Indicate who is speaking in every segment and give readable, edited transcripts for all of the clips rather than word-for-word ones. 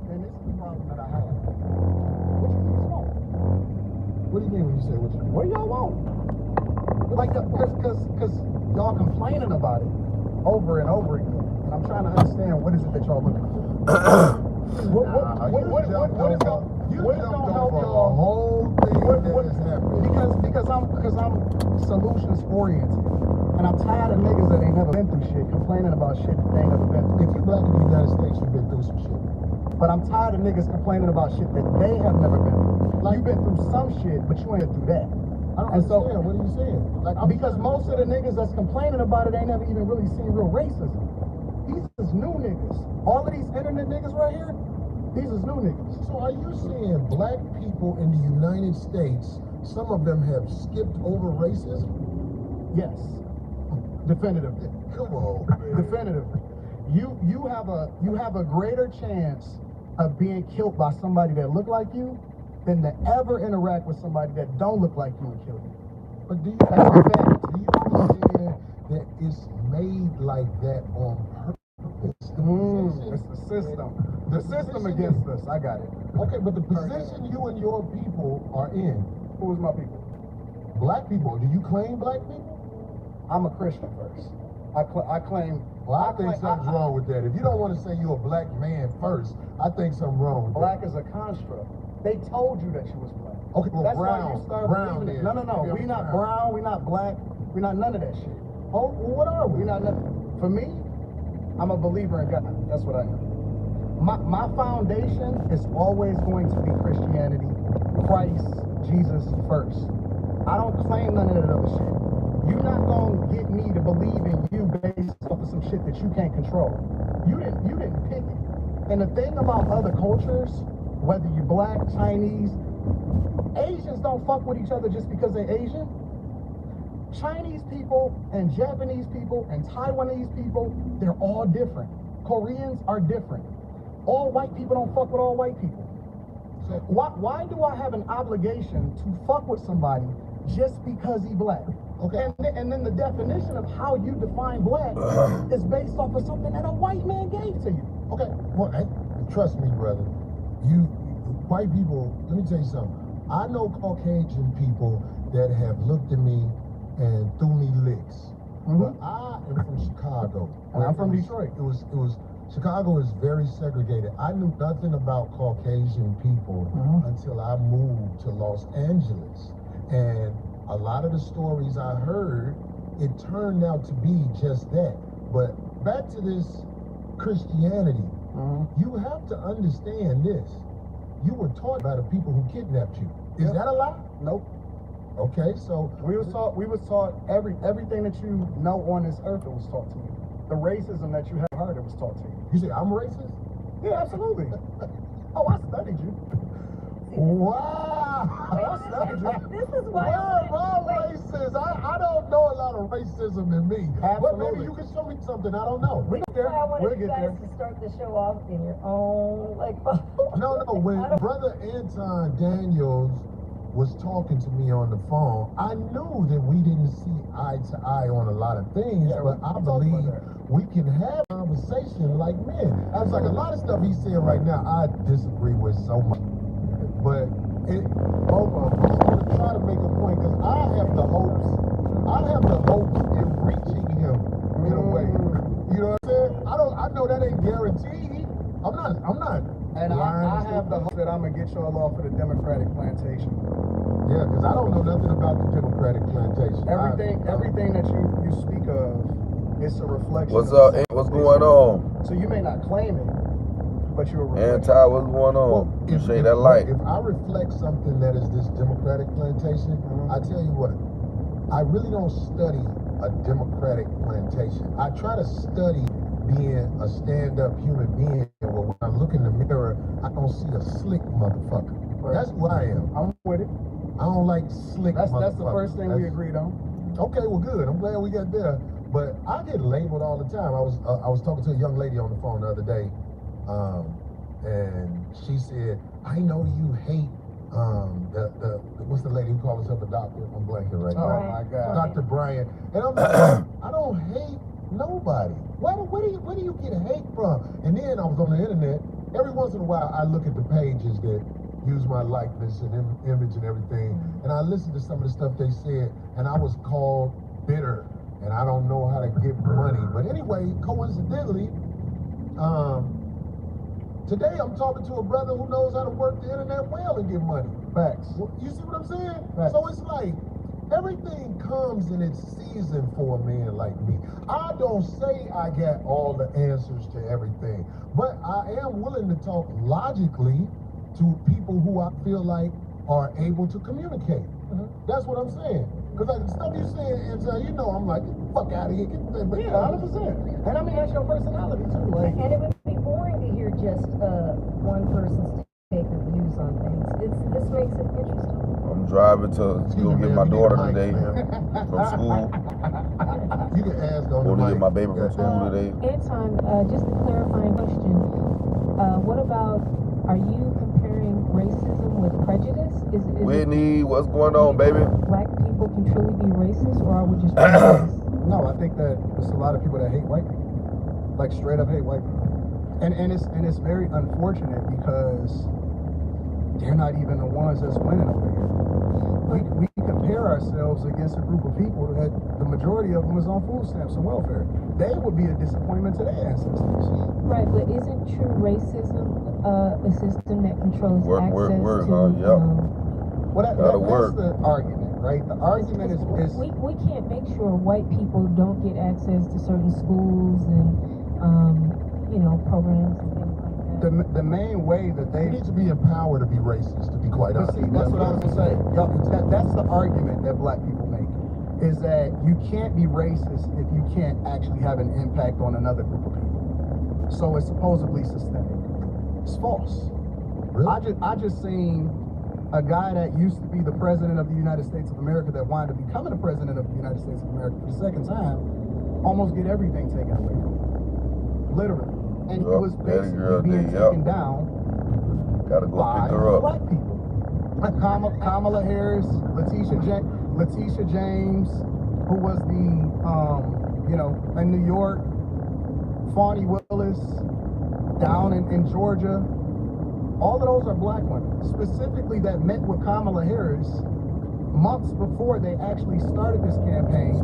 Speaker 1: And this is the problem that I have. What you niggas want?
Speaker 2: What do you mean when you say what you
Speaker 1: What do y'all want? Like, cause y'all complaining about it over and over again. And I'm trying to understand what is it that y'all looking for? What is gonna help y'all?
Speaker 2: Whole thing that has happened.
Speaker 1: Because I'm solutions oriented. And I'm tired of niggas that ain't never been through shit complaining about shit that they ain't never been through.
Speaker 2: If you're black in the United States, you've been through some shit.
Speaker 1: But I'm tired of niggas complaining about shit that they have never been through. Like, you've been through some shit, but you ain't through that.
Speaker 2: I don't understand. What are you saying? Like,
Speaker 1: Because most of the niggas that's complaining about it ain't never even really seen real racism. These is new niggas. All of these internet niggas right here, these is new niggas.
Speaker 2: So are you saying black people in the United States, some of them have skipped over racism?
Speaker 1: Yes. Definitively.
Speaker 2: Come on, man.
Speaker 1: Definitively. You have a greater chance of being killed by somebody that look like you than to ever interact with somebody that don't look like you and kill you.
Speaker 2: But do you
Speaker 1: That's a fact.
Speaker 2: understand that it's made like that on purpose?
Speaker 1: It's the system. The system against us. I got it.
Speaker 2: Okay, but the position you and your people are in,
Speaker 1: Who is my people?
Speaker 2: black people, do you claim black people?
Speaker 1: I'm a Christian first. I claim.
Speaker 2: Well, I think something's wrong with that. If you don't want to say you're a black man first, I think something's wrong with
Speaker 1: Black
Speaker 2: that.
Speaker 1: is a construct. They told you that you was black.
Speaker 2: Okay, well,
Speaker 1: That's
Speaker 2: brown.
Speaker 1: why you start
Speaker 2: Brown
Speaker 1: believing it.
Speaker 2: then.
Speaker 1: No.
Speaker 2: Maybe
Speaker 1: We
Speaker 2: I'm
Speaker 1: not brown. We not black. We not none of that shit.
Speaker 2: Oh, well, what are we?
Speaker 1: We not nothing. For me, I'm a believer in God. That's what I am. My foundation is always going to be Christianity, Christ, Jesus first. I don't claim none of that other shit. You're not gonna get me to believe in you based off of some shit that you can't control. You didn't pick it. And the thing about other cultures, whether you black, Chinese, Asians don't fuck with each other just because they're Asian. Chinese people and Japanese people and Taiwanese people, they're all different. Koreans are different. All white people don't fuck with all white people.
Speaker 2: So,
Speaker 1: Why do I have an obligation to fuck with somebody just because he black?
Speaker 2: Okay.
Speaker 1: And then the definition of how you define black is based off of something that a white man gave to you.
Speaker 2: okay, well, hey, trust me, brother. White people, let me tell you something. I know Caucasian people that have looked at me and threw me licks. But I am from Chicago.
Speaker 1: And I'm from Detroit.
Speaker 2: Chicago is very segregated. I knew nothing about Caucasian people until I moved to Los Angeles. And a lot of the stories I heard, it turned out to be just that. But back to this Christianity, you have to understand this. You were taught by the people who kidnapped you. Is that a lie?
Speaker 1: Nope.
Speaker 2: Okay, so
Speaker 1: We was taught everything that you know on this earth that was taught to you. The racism that you have heard that was taught to you.
Speaker 2: you say I'm racist?
Speaker 1: Yeah, absolutely. Oh, I studied you.
Speaker 2: Wow.
Speaker 3: This is why
Speaker 2: Well, racist. I don't know a lot of racism in me. But maybe
Speaker 1: Absolutely.
Speaker 2: you can show me something I don't know.
Speaker 1: We get there.
Speaker 3: I
Speaker 1: We'll
Speaker 3: wanted you
Speaker 1: get
Speaker 3: guys
Speaker 1: there.
Speaker 3: to start the show off in your own
Speaker 2: No, when Brother Anton Daniels was talking to me on the phone, I knew that we didn't see eye to eye on a lot of things,
Speaker 1: Yeah,
Speaker 2: but
Speaker 1: we
Speaker 2: I
Speaker 1: talked about
Speaker 2: believe
Speaker 1: that.
Speaker 2: we can have a conversation like men. I was like, a lot of stuff he's saying right now, I disagree with so much. But both of us want to try to make a point, because I have the hopes in reaching him in a way. You know what I'm saying? I know that ain't guaranteed. I'm not
Speaker 1: And
Speaker 2: lying
Speaker 1: I
Speaker 2: and
Speaker 1: have the
Speaker 2: stuff.
Speaker 1: hope that I'm gonna get y'all off of the Democratic plantation.
Speaker 2: Yeah, because I don't know nothing about the Democratic plantation.
Speaker 1: Everything that you speak of, it's a reflection.
Speaker 4: What's
Speaker 1: of
Speaker 4: up?
Speaker 1: the
Speaker 4: What's
Speaker 1: situation.
Speaker 4: going on?
Speaker 1: So you may not claim it, but you're a reflection.
Speaker 4: Anti, what's going on? You shade that light.
Speaker 2: If I reflect something that is this Democratic plantation, I tell you what, I really don't study a Democratic plantation. I try to study being a stand-up human being where when I look in the mirror, I don't see a slick motherfucker.
Speaker 1: Right.
Speaker 2: That's who I am.
Speaker 1: I'm with it.
Speaker 2: I don't like slick
Speaker 1: That's
Speaker 2: motherfuckers.
Speaker 1: the first thing we agreed on.
Speaker 2: Okay, well, good. I'm glad we got there. But I get labeled all the time. I was talking to a young lady on the phone the other day, and she said, "I know you hate what's the lady who calls herself a doctor? I'm blanking right
Speaker 1: Oh
Speaker 2: now.
Speaker 1: my God.
Speaker 2: Dr. Brian." And I'm like, I don't hate nobody. Where do you get hate from? And then I was on the internet every once in a while, I look at the pages that use my likeness and image and everything, and I listen to some of the stuff they said, and I was called bitter, and I don't know how to give money. But anyway, coincidentally, today I'm talking to a brother who knows how to work the internet well and get money.
Speaker 1: Facts.
Speaker 2: You see what I'm saying?
Speaker 1: Facts.
Speaker 2: So it's like, everything comes in its season for a man like me. I don't say I got all the answers to everything, but I am willing to talk logically to people who I feel like are able to communicate. That's what I'm saying. Because like, the stuff you saying, and you know, I'm like, fuck out of here. Get the thing.
Speaker 1: Yeah, 100%. And I mean, that's your personality too. Like,
Speaker 3: And it would be boring to hear just one person's take or views on things. This makes it interesting.
Speaker 4: I'm driving to go get my daughter today from school.
Speaker 2: You can ask on
Speaker 4: Go
Speaker 2: the
Speaker 4: to get
Speaker 2: mic.
Speaker 4: my baby from school today.
Speaker 5: Anton, just a clarifying question. What about, are you comparing racism with prejudice? Is it
Speaker 4: Whitney, what's going on, baby?
Speaker 5: black people can truly be racist, or are we just prejudiced?
Speaker 1: no, I think that there's a lot of people that hate white people. Like straight up hate white people. And it's very unfortunate because they're not even the ones that's winning over here. We compare ourselves against a group of people that the majority of them is on food stamps and welfare. They would be a disappointment to their ancestors.
Speaker 5: Right, but isn't true racism a system that controls
Speaker 4: Work,
Speaker 5: access to?
Speaker 4: yep.
Speaker 1: Well, that's the argument, right? The argument is
Speaker 5: we can't make sure white people don't get access to certain schools and programs and things like that.
Speaker 1: the main way that they
Speaker 2: You need to be empowered to be racist, to be quite
Speaker 1: But
Speaker 2: honest.
Speaker 1: see, that's what I was gonna say. That's the argument that black people make, is that you can't be racist if you can't actually have an impact on another group of people. So it's supposedly systemic. It's false.
Speaker 2: Really?
Speaker 1: I just seen a guy that used to be the president of the United States of America that wanted to becoming the president of the United States of America for the second time, almost get everything taken away from him. Literally. And he was basically being taken down
Speaker 4: Gotta go
Speaker 1: by
Speaker 4: pick her up.
Speaker 1: black people. Kamala Harris, Letitia James, who was in New York, Fani Willis, down in Georgia. All of those are black women, specifically that met with Kamala Harris months before they actually started this campaign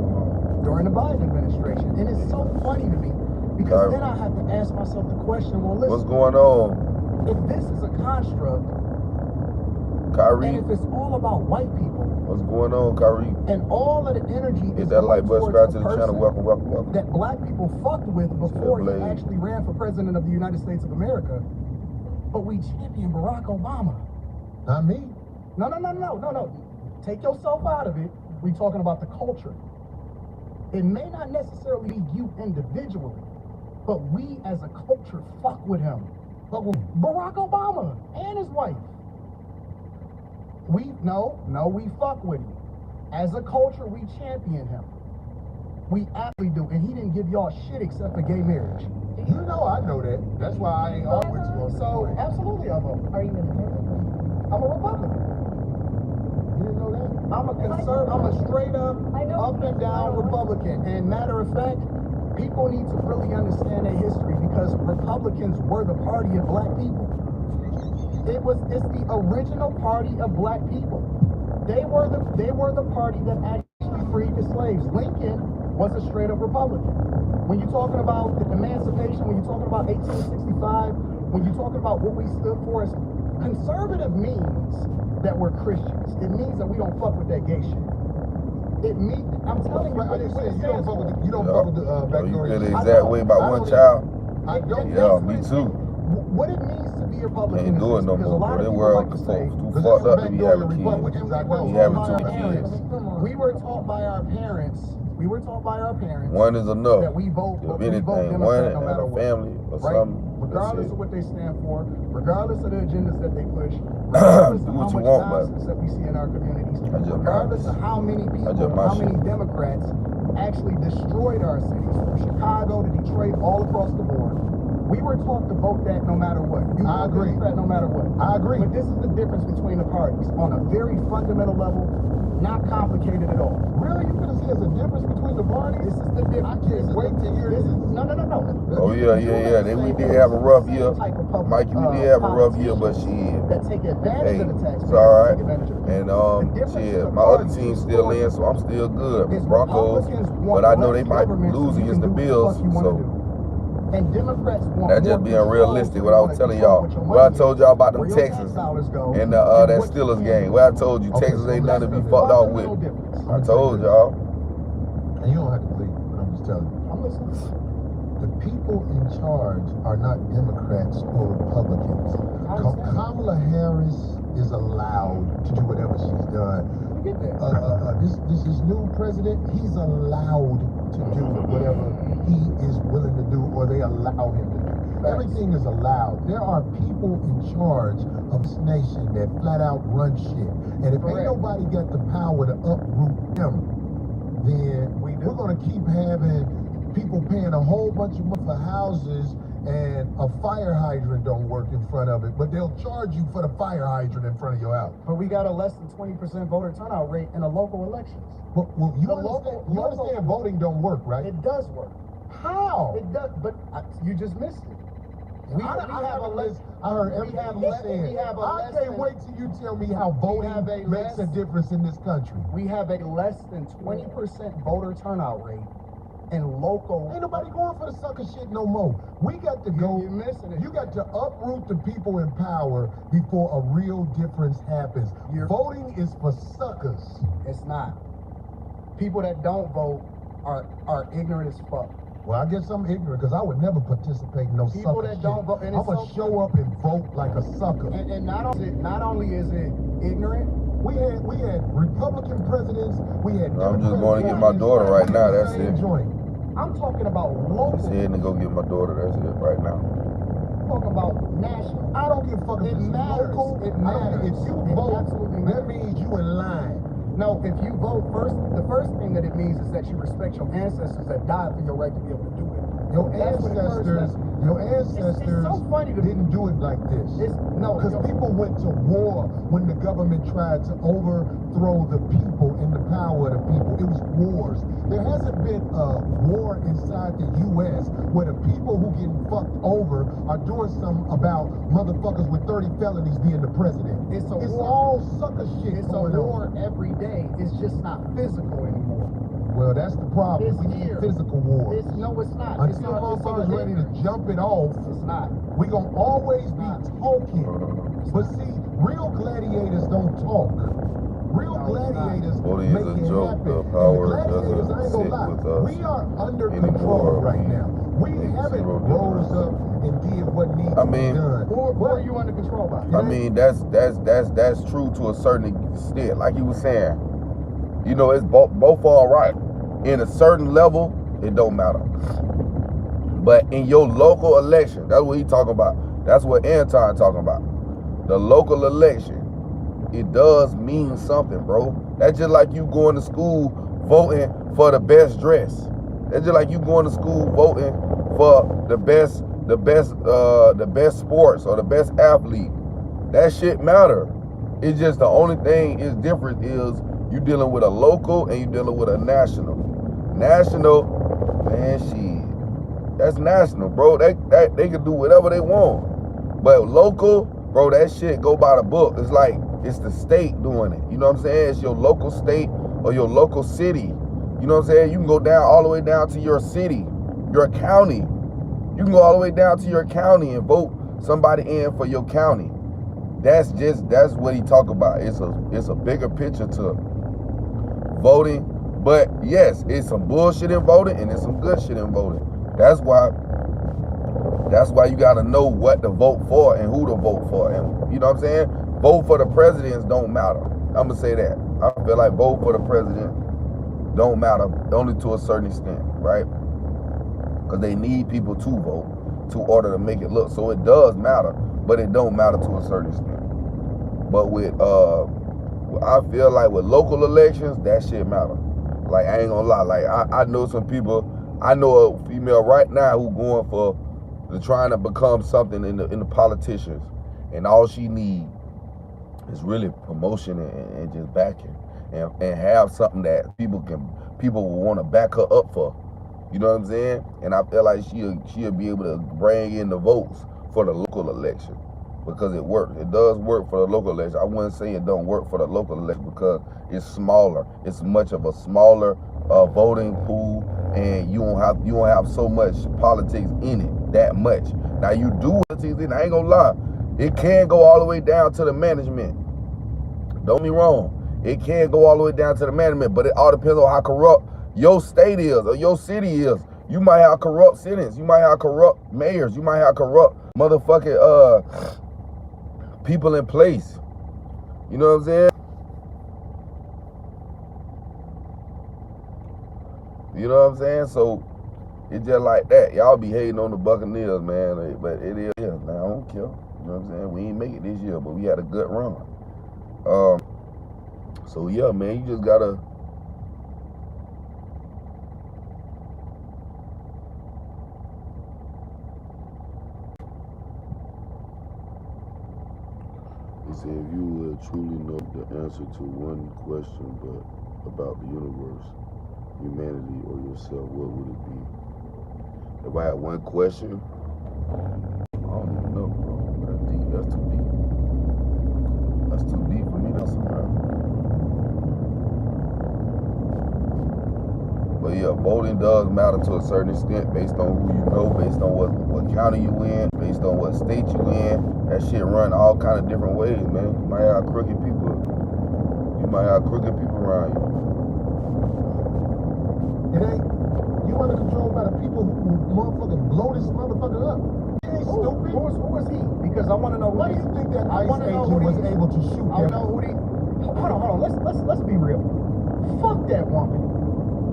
Speaker 1: during the Biden administration. And it's so funny to me because then I have to ask myself the question, well, listen,
Speaker 4: What's going on,
Speaker 1: if this is a construct,
Speaker 4: Kyrie?
Speaker 1: and if it's all about white people,
Speaker 4: What's going on, Kyrie?
Speaker 1: and all of the energy is
Speaker 4: Hit that like button,
Speaker 1: towards
Speaker 4: subscribe to
Speaker 1: a
Speaker 4: the channel.
Speaker 1: person
Speaker 4: Welcome.
Speaker 1: that black people fucked with before he
Speaker 4: Blade.
Speaker 1: actually ran for president of the United States of America, but we champion Barack Obama.
Speaker 2: Not me.
Speaker 1: No. Take yourself out of it. We talking about the culture. It may not necessarily be you individually, but we as a culture fuck with him. Fuck with Barack Obama and his wife. We fuck with him. As a culture, we champion him. We actually do, and he didn't give y'all shit except for gay marriage.
Speaker 2: You know I know that. That's why I ain't arguing with you on this
Speaker 1: So
Speaker 2: point.
Speaker 1: absolutely, I vote.
Speaker 3: Are you in the
Speaker 1: I'm a Republican.
Speaker 2: You didn't know that?
Speaker 1: I'm a conservative. I'm a straight up,
Speaker 3: I know.
Speaker 1: up and down Republican. And matter of fact, people need to really understand their history because Republicans were the party of black people. It's the original party of black people. They were the party that actually freed the slaves. Lincoln was a straight up Republican. When you're talking about the emancipation, when you're talking about 1865, when you're talking about what we stood for as conservative means that we're Christians. It means that we don't fuck with that gay shit. I'm telling you,
Speaker 2: I just said you don't fuck with the
Speaker 4: You
Speaker 2: backdoor.
Speaker 4: feel the exact way about one child?
Speaker 2: I don't.
Speaker 4: Yeah, me too.
Speaker 1: What it means to be a Republican
Speaker 4: Ain't doing
Speaker 1: is
Speaker 4: no
Speaker 1: because a
Speaker 4: more,
Speaker 1: lot
Speaker 4: bro.
Speaker 1: of
Speaker 4: They
Speaker 1: people
Speaker 4: world
Speaker 1: like to
Speaker 4: too
Speaker 1: say,
Speaker 4: fucked up to be having kids.
Speaker 2: Republicans, I know.
Speaker 4: We having
Speaker 1: by
Speaker 4: too
Speaker 1: our
Speaker 4: many
Speaker 1: parents.
Speaker 4: kids.
Speaker 1: We were taught by our parents.
Speaker 4: One is enough.
Speaker 1: That we vote.
Speaker 4: If
Speaker 1: We vote
Speaker 4: anything,
Speaker 1: Democrat
Speaker 4: one
Speaker 1: no
Speaker 4: and
Speaker 1: matter
Speaker 4: a
Speaker 1: what.
Speaker 4: family or
Speaker 1: Right?
Speaker 4: something.
Speaker 1: Regardless
Speaker 4: That's
Speaker 1: of what they stand for, regardless of the agendas that they push,
Speaker 4: Do
Speaker 1: regardless of how
Speaker 4: what you
Speaker 1: much
Speaker 4: want, but
Speaker 1: nonsense that we see in our communities,
Speaker 4: just
Speaker 1: regardless
Speaker 4: my-
Speaker 1: of how many people,
Speaker 4: just my
Speaker 1: how many
Speaker 4: shit.
Speaker 1: Democrats actually destroyed our cities, from Chicago to Detroit, all across the board. We were taught to vote that no matter what. You
Speaker 2: I
Speaker 1: vote
Speaker 2: agree.
Speaker 1: Democrat no matter what.
Speaker 2: I agree.
Speaker 1: But this is the difference between the parties on a very fundamental level, not complicated at all.
Speaker 2: Really? You gonna see there's a difference between the parties?
Speaker 1: This is the difference.
Speaker 2: I can't wait to hear this.
Speaker 1: No.
Speaker 4: Oh yeah. We did have a rough year. Mikey, we did have a rough year, but shit.
Speaker 1: That take advantage of the tax.
Speaker 4: It's all right.
Speaker 1: Take advantage of it.
Speaker 4: And
Speaker 1: The difference
Speaker 4: shit,
Speaker 1: in the
Speaker 4: my other
Speaker 1: parties
Speaker 4: team's
Speaker 1: is
Speaker 4: still in, so I'm still good. Broncos, but I know they might lose against the Bills, so.
Speaker 1: And Democrats want
Speaker 4: That's just being realistic. What I was telling y'all, what I told y'all about them Texans and that Steelers game. What I told you, Texas ain't nothing to be fucked off with. I told y'all.
Speaker 2: And you don't have to believe me, but I'm just telling you.
Speaker 1: I'm listening.
Speaker 2: The people in charge are not Democrats or Republicans. Kamala Harris is allowed to do whatever she's done. This new president, he's allowed to do whatever he is willing to do, or they allow him to do. Everything is allowed. There are people in charge of this nation that flat out run shit. And if ain't nobody got the power to uproot them, then we're gonna keep having people paying a whole bunch of money for houses and a fire hydrant don't work in front of it, but they'll charge you for the fire hydrant in front of your house.
Speaker 1: But we got a less than 20% voter turnout rate in the local elections.
Speaker 2: Well, you understand voting don't work, right?
Speaker 1: It does work.
Speaker 2: How?
Speaker 1: It does, but you just missed it.
Speaker 2: I heard everything you said. I can't wait till you tell me how voting makes a difference in this country.
Speaker 1: We have a less than 20% voter turnout rate in local.
Speaker 2: Ain't nobody going for the sucker shit no more. We got to go.
Speaker 1: You're missing it.
Speaker 2: You got to uproot the people in power before a real difference happens. Voting is for suckers.
Speaker 1: It's not. People that don't vote are ignorant as fuck.
Speaker 2: Well, I guess I'm ignorant because I would never participate in no sucker
Speaker 1: People that
Speaker 2: shit.
Speaker 1: don't vote, and
Speaker 2: I'm gonna show up and vote like a sucker.
Speaker 1: And not only is it ignorant,
Speaker 2: we had Republican presidents. We had.
Speaker 4: I'm just going to get my daughter right now. That's it.
Speaker 1: I'm talking about local.
Speaker 4: Just heading to go get my daughter. That's it right now.
Speaker 1: I'm talking about national.
Speaker 2: I don't give a fuck if it's local.
Speaker 1: It matters.
Speaker 2: If you vote, that means you in line.
Speaker 1: No, if you vote first, the first thing that it means is that you respect your ancestors that died for your right to be able to do it.
Speaker 2: Your ancestors
Speaker 1: it's so funny to
Speaker 2: didn't do it like this. Because people went to war when the government tried to overthrow the people and the power of the people. It was wars. There hasn't been a war inside the U.S. where the people who getting fucked over are doing something about motherfuckers with 30 felonies being the president. It's all sucker shit.
Speaker 1: It's a war every day. It's just not physical anymore.
Speaker 2: Well, that's the problem. We need physical wars.
Speaker 1: No, it's not.
Speaker 2: Until motherfuckers ready to jump it off,
Speaker 1: it's not.
Speaker 2: We gonna always be talking. But see, real gladiators don't talk. Real gladiators make it happen.
Speaker 4: The power
Speaker 2: Gladiators, I ain't gonna lie, we are under control right now. We haven't rose up and did what needs to be done.
Speaker 1: What are you under control by?
Speaker 4: I mean, that's true to a certain extent. Like you were saying, you know, it's both all right. In a certain level, it don't matter. But in your local election, that's what he talking about. That's what Anton talking about. The local election, it does mean something, bro. That's just like you going to school voting for the best dress. That's just like you going to school voting for the best sports or the best athlete. That shit matter. It's just the only thing is different is you dealing with a local and you dealing with a national. National, man, shit. That's national, bro. They can do whatever they want. But local, bro, that shit go by the book. It's like it's the state doing it. You know what I'm saying? It's your local state or your local city. You know what I'm saying? You can go down all the way down to your city, your county. You can go all the way down to your county and vote somebody in for your county. That's what he talk about. It's a bigger picture to voting. But yes, it's some bullshit in voting and it's some good shit in voting. That's why you gotta know what to vote for and who to vote for. And you know what I'm saying? Vote for the presidents don't matter. I'm gonna say that. I feel like vote for the president don't matter, only to a certain extent, right? Because they need people to vote to order to make it look. So it does matter, but it don't matter to a certain extent. But with I feel like with local elections, that shit matter. Like, I ain't gonna lie, like I know some people, I know a female right now who going for They're trying to become something in the politicians, and all she need is really promotion and just backing, and have something that people will want to back her up for. You know what I'm saying? And I feel like she'll be able to bring in the votes for the local election, because it works. It does work for the local election. I wouldn't say it don't work for the local election because it's smaller. It's much of a smaller voting pool, and you won't have so much politics in it that much. Now you do politics in it, I ain't gonna lie. It can go all the way down to the management. Don't be wrong. It can go all the way down to the management, but it all depends on how corrupt your state is or your city is. You might have corrupt citizens. You might have corrupt mayors. You might have corrupt motherfucking people in place. You know what I'm saying? You know what I'm saying? So it's just like that. Y'all be hating on the Buccaneers, man. But it is. Now I don't care. You know what I'm saying? We ain't make it this year, but we had a good run. So yeah, man, you just gotta. He said, if you would truly know the answer to one question, but about the universe, humanity, or yourself, what would it be? If I had one question, I don't even know, bro. That's deep. That's too deep. That's too deep for me. That's something. But yeah, voting does matter to a certain extent based on who you know, based on what county you in, based on what state you in. That shit run all kind of different ways, man. You might have crooked people. You might have crooked people around you.
Speaker 2: It ain't. You under control by the people who motherfucking blow this motherfucker up. He ain't stupid.
Speaker 1: Who is he? Because I want to know.
Speaker 2: Why do you think that ICE agent was able to shoot
Speaker 1: I
Speaker 2: them?
Speaker 1: know who he. Hold on. Let's be real. Fuck that woman.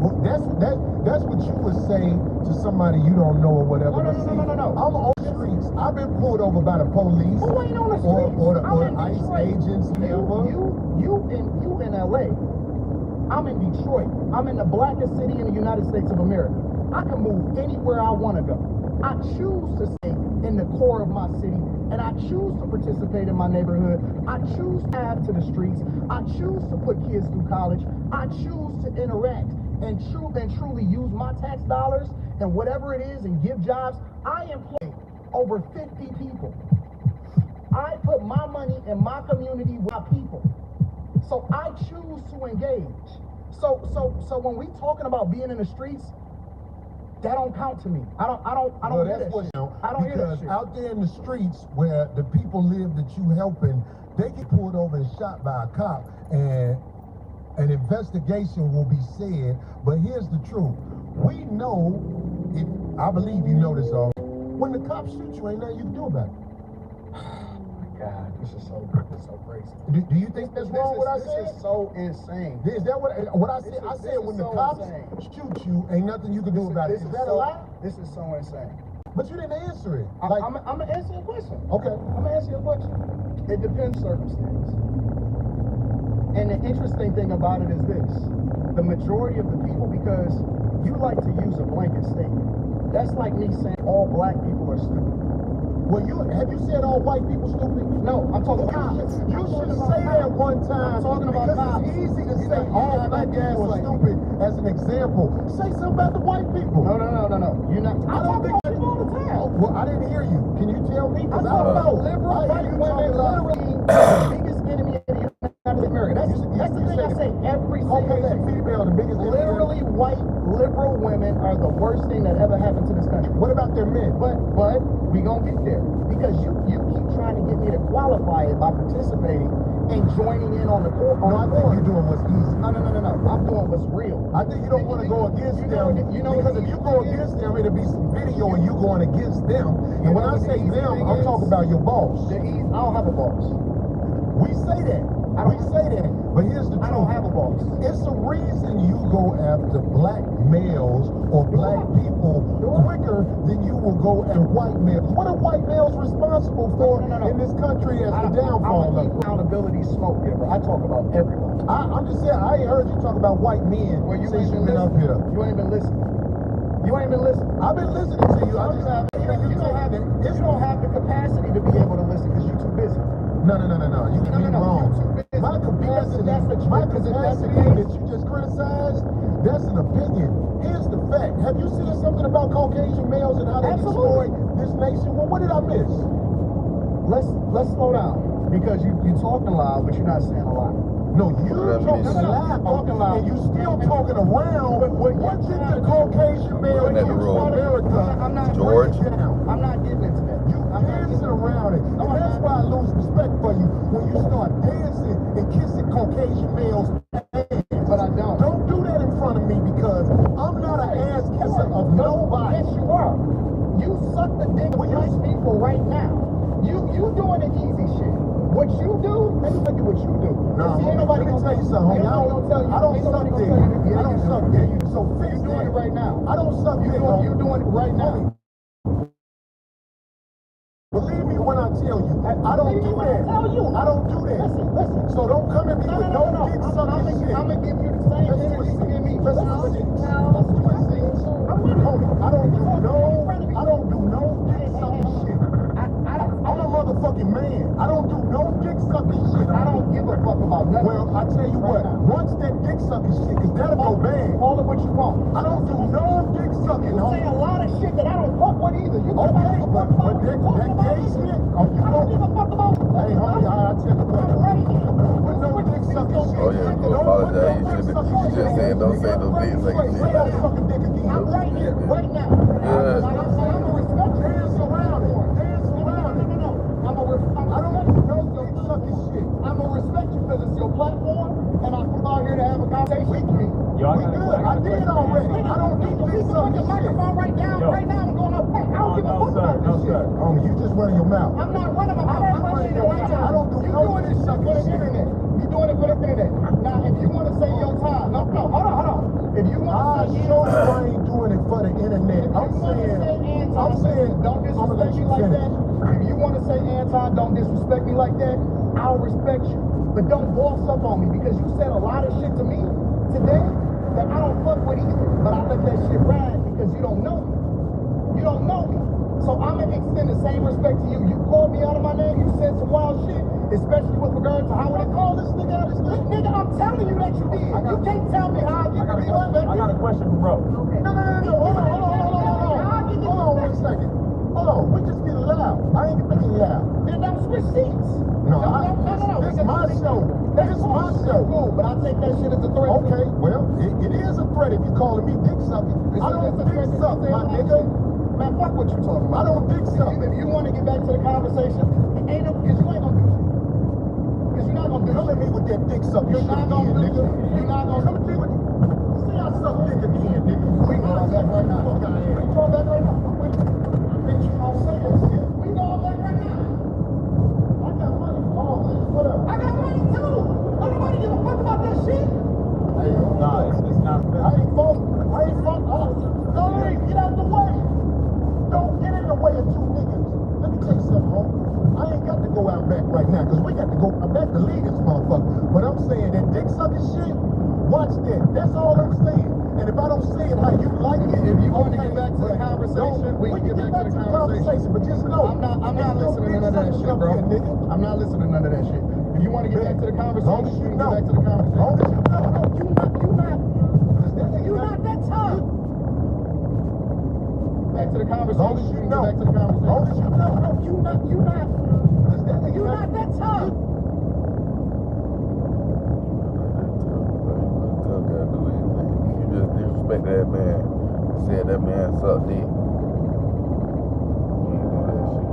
Speaker 2: Well, that's what you would say to somebody you don't know or whatever.
Speaker 1: No.
Speaker 2: I'm on the streets. I've been pulled over by the police.
Speaker 1: Who ain't on the streets?
Speaker 2: Or the
Speaker 1: I'm in
Speaker 2: ICE
Speaker 1: Detroit.
Speaker 2: agents.
Speaker 1: You in LA. I'm in Detroit. I'm in the blackest city in the United States of America. I can move anywhere I want to go. I choose to stay in the core of my city, and I choose to participate in my neighborhood. I choose to add to the streets. I choose to put kids through college. I choose to interact and truly use my tax dollars and whatever it is and give jobs. I employ over 50 people. I put my money in my community with my people. So I choose to engage. So when we talking about being in the streets, that don't count to me. I don't hear that shit. I don't hear that shit.
Speaker 2: Because out there in the streets where the people live that you helping, they get pulled over and shot by a cop, and an investigation will be said. But here's the truth. We know, I believe you know this already, when the cops shoot you, ain't nothing you can do about it.
Speaker 1: God, this is so crazy.
Speaker 2: Do you think that's wrong what I said?
Speaker 1: This is so insane.
Speaker 2: Is that what I said? I said when the cops shoot you, ain't nothing you can do about it. Is that a lie?
Speaker 1: This is so insane.
Speaker 2: But you didn't answer it.
Speaker 1: I'm gonna answer your question.
Speaker 2: Okay.
Speaker 1: I'm gonna answer your question. It depends circumstance. And the interesting thing about it is this. The majority of the people, because you like to use a blanket statement. That's like me saying all black people are stupid.
Speaker 2: Well, have you said all white people stupid?
Speaker 1: No, I'm talking about cops.
Speaker 2: You should say that one time.
Speaker 1: I'm talking about
Speaker 2: because it's easy to say all black people are stupid as an example. Say something about the white people.
Speaker 1: No. You're not. I talk about people all the time.
Speaker 2: Well, I didn't hear you. Can you tell me?
Speaker 1: I'm talking about liberal white women literally the biggest enemy of the United States of America. That's the thing I say every single day.
Speaker 2: Female, the biggest enemy.
Speaker 1: Literally, white liberal women are the worst thing that ever happened to this country.
Speaker 2: What about their men?
Speaker 1: But we gonna get there because you keep trying to get me to qualify it by participating and joining in on the court.
Speaker 2: No, I think you're doing what's easy.
Speaker 1: No. I'm doing what's real.
Speaker 2: I think you don't want to go against them. Because if you go against them, it'll be some video of you going against them. And when I say them, I'm talking about your boss.
Speaker 1: I don't have a boss.
Speaker 2: We say that. We say that. But here's the truth.
Speaker 1: I don't have a boss.
Speaker 2: It's a reason you go after black males or black people quicker than you will go at white males. What are white males responsible for in this country as the downfall of it?
Speaker 1: Accountability smoke giver. I talk about everybody.
Speaker 2: I'm just saying, I ain't heard you talk about white men since you've been up here.
Speaker 1: You ain't been listening. You ain't been listening.
Speaker 2: I've been listening to you. I just haven't.
Speaker 1: You don't have the capacity to be able to listen because you're too busy.
Speaker 2: No. You can be wrong.
Speaker 1: You're too busy.
Speaker 2: My capacity that you just criticized, that's an opinion. Here's the fact. Have you seen something about Caucasian males and how they destroy this nation? Well, what did I miss?
Speaker 1: Let's slow down because you talking loud, but you're not saying a lot.
Speaker 2: No, you're talking loud, and you still talking around. What did the Caucasian male
Speaker 4: Looking at the
Speaker 2: use
Speaker 4: room.
Speaker 2: for America?
Speaker 1: I'm not
Speaker 4: George.
Speaker 1: I'm not getting into that.
Speaker 2: You dancing around it. And that's why I lose respect for you when you start dancing and kissing Caucasian males' ass.
Speaker 1: But I don't.
Speaker 2: Don't do that in front of me because I'm not an ass kisser of nobody.
Speaker 1: Yes, you are. You suck the dick of white people right now. You doing the easy shit. What you do, let me look at what you do.
Speaker 2: No,
Speaker 1: See, ain't nobody
Speaker 2: let me
Speaker 1: gonna
Speaker 2: tell you something.
Speaker 1: Ain't nobody gonna tell you.
Speaker 2: I don't
Speaker 1: Ain't
Speaker 2: suck
Speaker 1: nobody
Speaker 2: dick.
Speaker 1: gonna tell you.
Speaker 2: I don't suck dick. So fix
Speaker 1: You doing it right now.
Speaker 2: I don't suck dick.
Speaker 1: You doing it right now.
Speaker 2: Believe me when I tell you. I don't do that. I don't do that.
Speaker 1: Listen.
Speaker 2: So don't come at me with no dick sucking shit.
Speaker 1: I'm gonna give you the same energy you give me.
Speaker 2: Let's switch. Homie, I don't do no dick sucking shit. I'm a motherfucking man. I don't do no dick sucking shit.
Speaker 1: I don't give a fuck about nothing.
Speaker 2: Well, I tell you what, once that dick sucking shit, cause that'll go bad.
Speaker 1: Call it what you want.
Speaker 2: I don't do no dick sucking,
Speaker 1: You say a lot of shit that I don't fuck with either. You
Speaker 2: Okay, but that gay shit, oh, you
Speaker 1: I don't give a fuck about.
Speaker 2: Hey, homie, I tell you what. With no dick sucking shit.
Speaker 4: Oh, yeah, you apologize. You just said don't say no dick sucking
Speaker 2: Say
Speaker 4: shit.
Speaker 2: I sucking dick again.
Speaker 1: I'm right here, right now.
Speaker 4: Yeah.
Speaker 1: I'm gonna respect you.
Speaker 2: Dance around it. Dance around it.
Speaker 1: No.
Speaker 2: I don't do no dick sucking shit.
Speaker 1: I'm gonna respect you because it's your platform, and I come out here to have a conversation with me.
Speaker 2: We good. I did already. I don't do dick sucking
Speaker 1: Your
Speaker 2: shit.
Speaker 1: microphone right now, I'm going up. I don't give a fuck about this shit.
Speaker 2: Homie, you just running your mouth.
Speaker 1: I'm not running my mouth. I'm running your mouth.
Speaker 2: I don't do
Speaker 1: You
Speaker 2: no
Speaker 1: doing this shit for the internet. You doing it for the internet. Now, if you want to say your time, no, hold on. If you want
Speaker 2: I
Speaker 1: to say
Speaker 2: sure I ain't doing it for the internet. I'm saying,
Speaker 1: don't
Speaker 2: I'm gonna let
Speaker 1: disrespect me
Speaker 2: you
Speaker 1: like
Speaker 2: finish.
Speaker 1: that. If you want to say anti, don't disrespect me like that, I'll respect you. But don't boss up on me because you said a lot of shit to me today that I don't fuck with either. But I let that shit ride because you don't know me. You don't know me. So I'm gonna extend the same respect to you. You called me out of my name, you said some wild shit, especially with regard to how I call this nigga out his name. Nigga, I'm telling you that you did. You can't tell me how I get to be respected.
Speaker 6: I got a question for bro.
Speaker 2: No. Hold on 1 second. Hold on. We just getting loud. I ain't getting loud.
Speaker 1: Then don't switch seats.
Speaker 2: No.
Speaker 1: This
Speaker 2: This my show. This is my show.
Speaker 1: Cool, but I take that shit as a threat.
Speaker 2: Okay, well, it is a threat if you calling me dick sucking. I don't dick suck, my nigga.
Speaker 1: Man, fuck what you talking about.
Speaker 2: I don't dick suck.
Speaker 1: If you want to get back to the conversation, ain't no, because you ain't gonna do it. Because you're not gonna do
Speaker 2: Come at me with that dick sucking
Speaker 1: You're
Speaker 2: shit
Speaker 1: not
Speaker 2: again,
Speaker 1: gonna do
Speaker 2: nigga.
Speaker 1: it. You're not gonna
Speaker 2: Come at me with. See, I suck dick again, nigga.
Speaker 1: We going back right now.
Speaker 2: Fuck out of here.
Speaker 1: We going back right now. Bitch, you don't say that shit. We going back right now.
Speaker 2: I got money for all this. What up?
Speaker 1: I got money too. Don't nobody give a fuck about that shit.
Speaker 2: Hey,
Speaker 6: Nah, it's not
Speaker 2: I ain't fuck. No, get out the way. Don't get in the way of two niggas. Let me tell you something, homie. I ain't got to go out back right now, because we got to go out back to lead this motherfucker. But I'm saying that dick sucking shit, watch that. That's all I'm saying. And if I don't say it how you like it,
Speaker 1: If you want to
Speaker 2: okay,
Speaker 1: get back to the conversation, we can get back to the conversation.
Speaker 2: But just know,
Speaker 1: I'm not listening to none of that shit, bro. I'm not listening to none of that shit. If you want to get back to the conversation, we can get back to the conversation.
Speaker 2: Long as you know.
Speaker 1: You're not that tough. Back to the conversation.
Speaker 2: Long as you
Speaker 1: we can
Speaker 2: know.
Speaker 1: get back to the conversation.
Speaker 2: Long as you know.
Speaker 1: You're not that tough.
Speaker 4: You just disrespect that man. Said that man sucked dick. You ain't do that shit.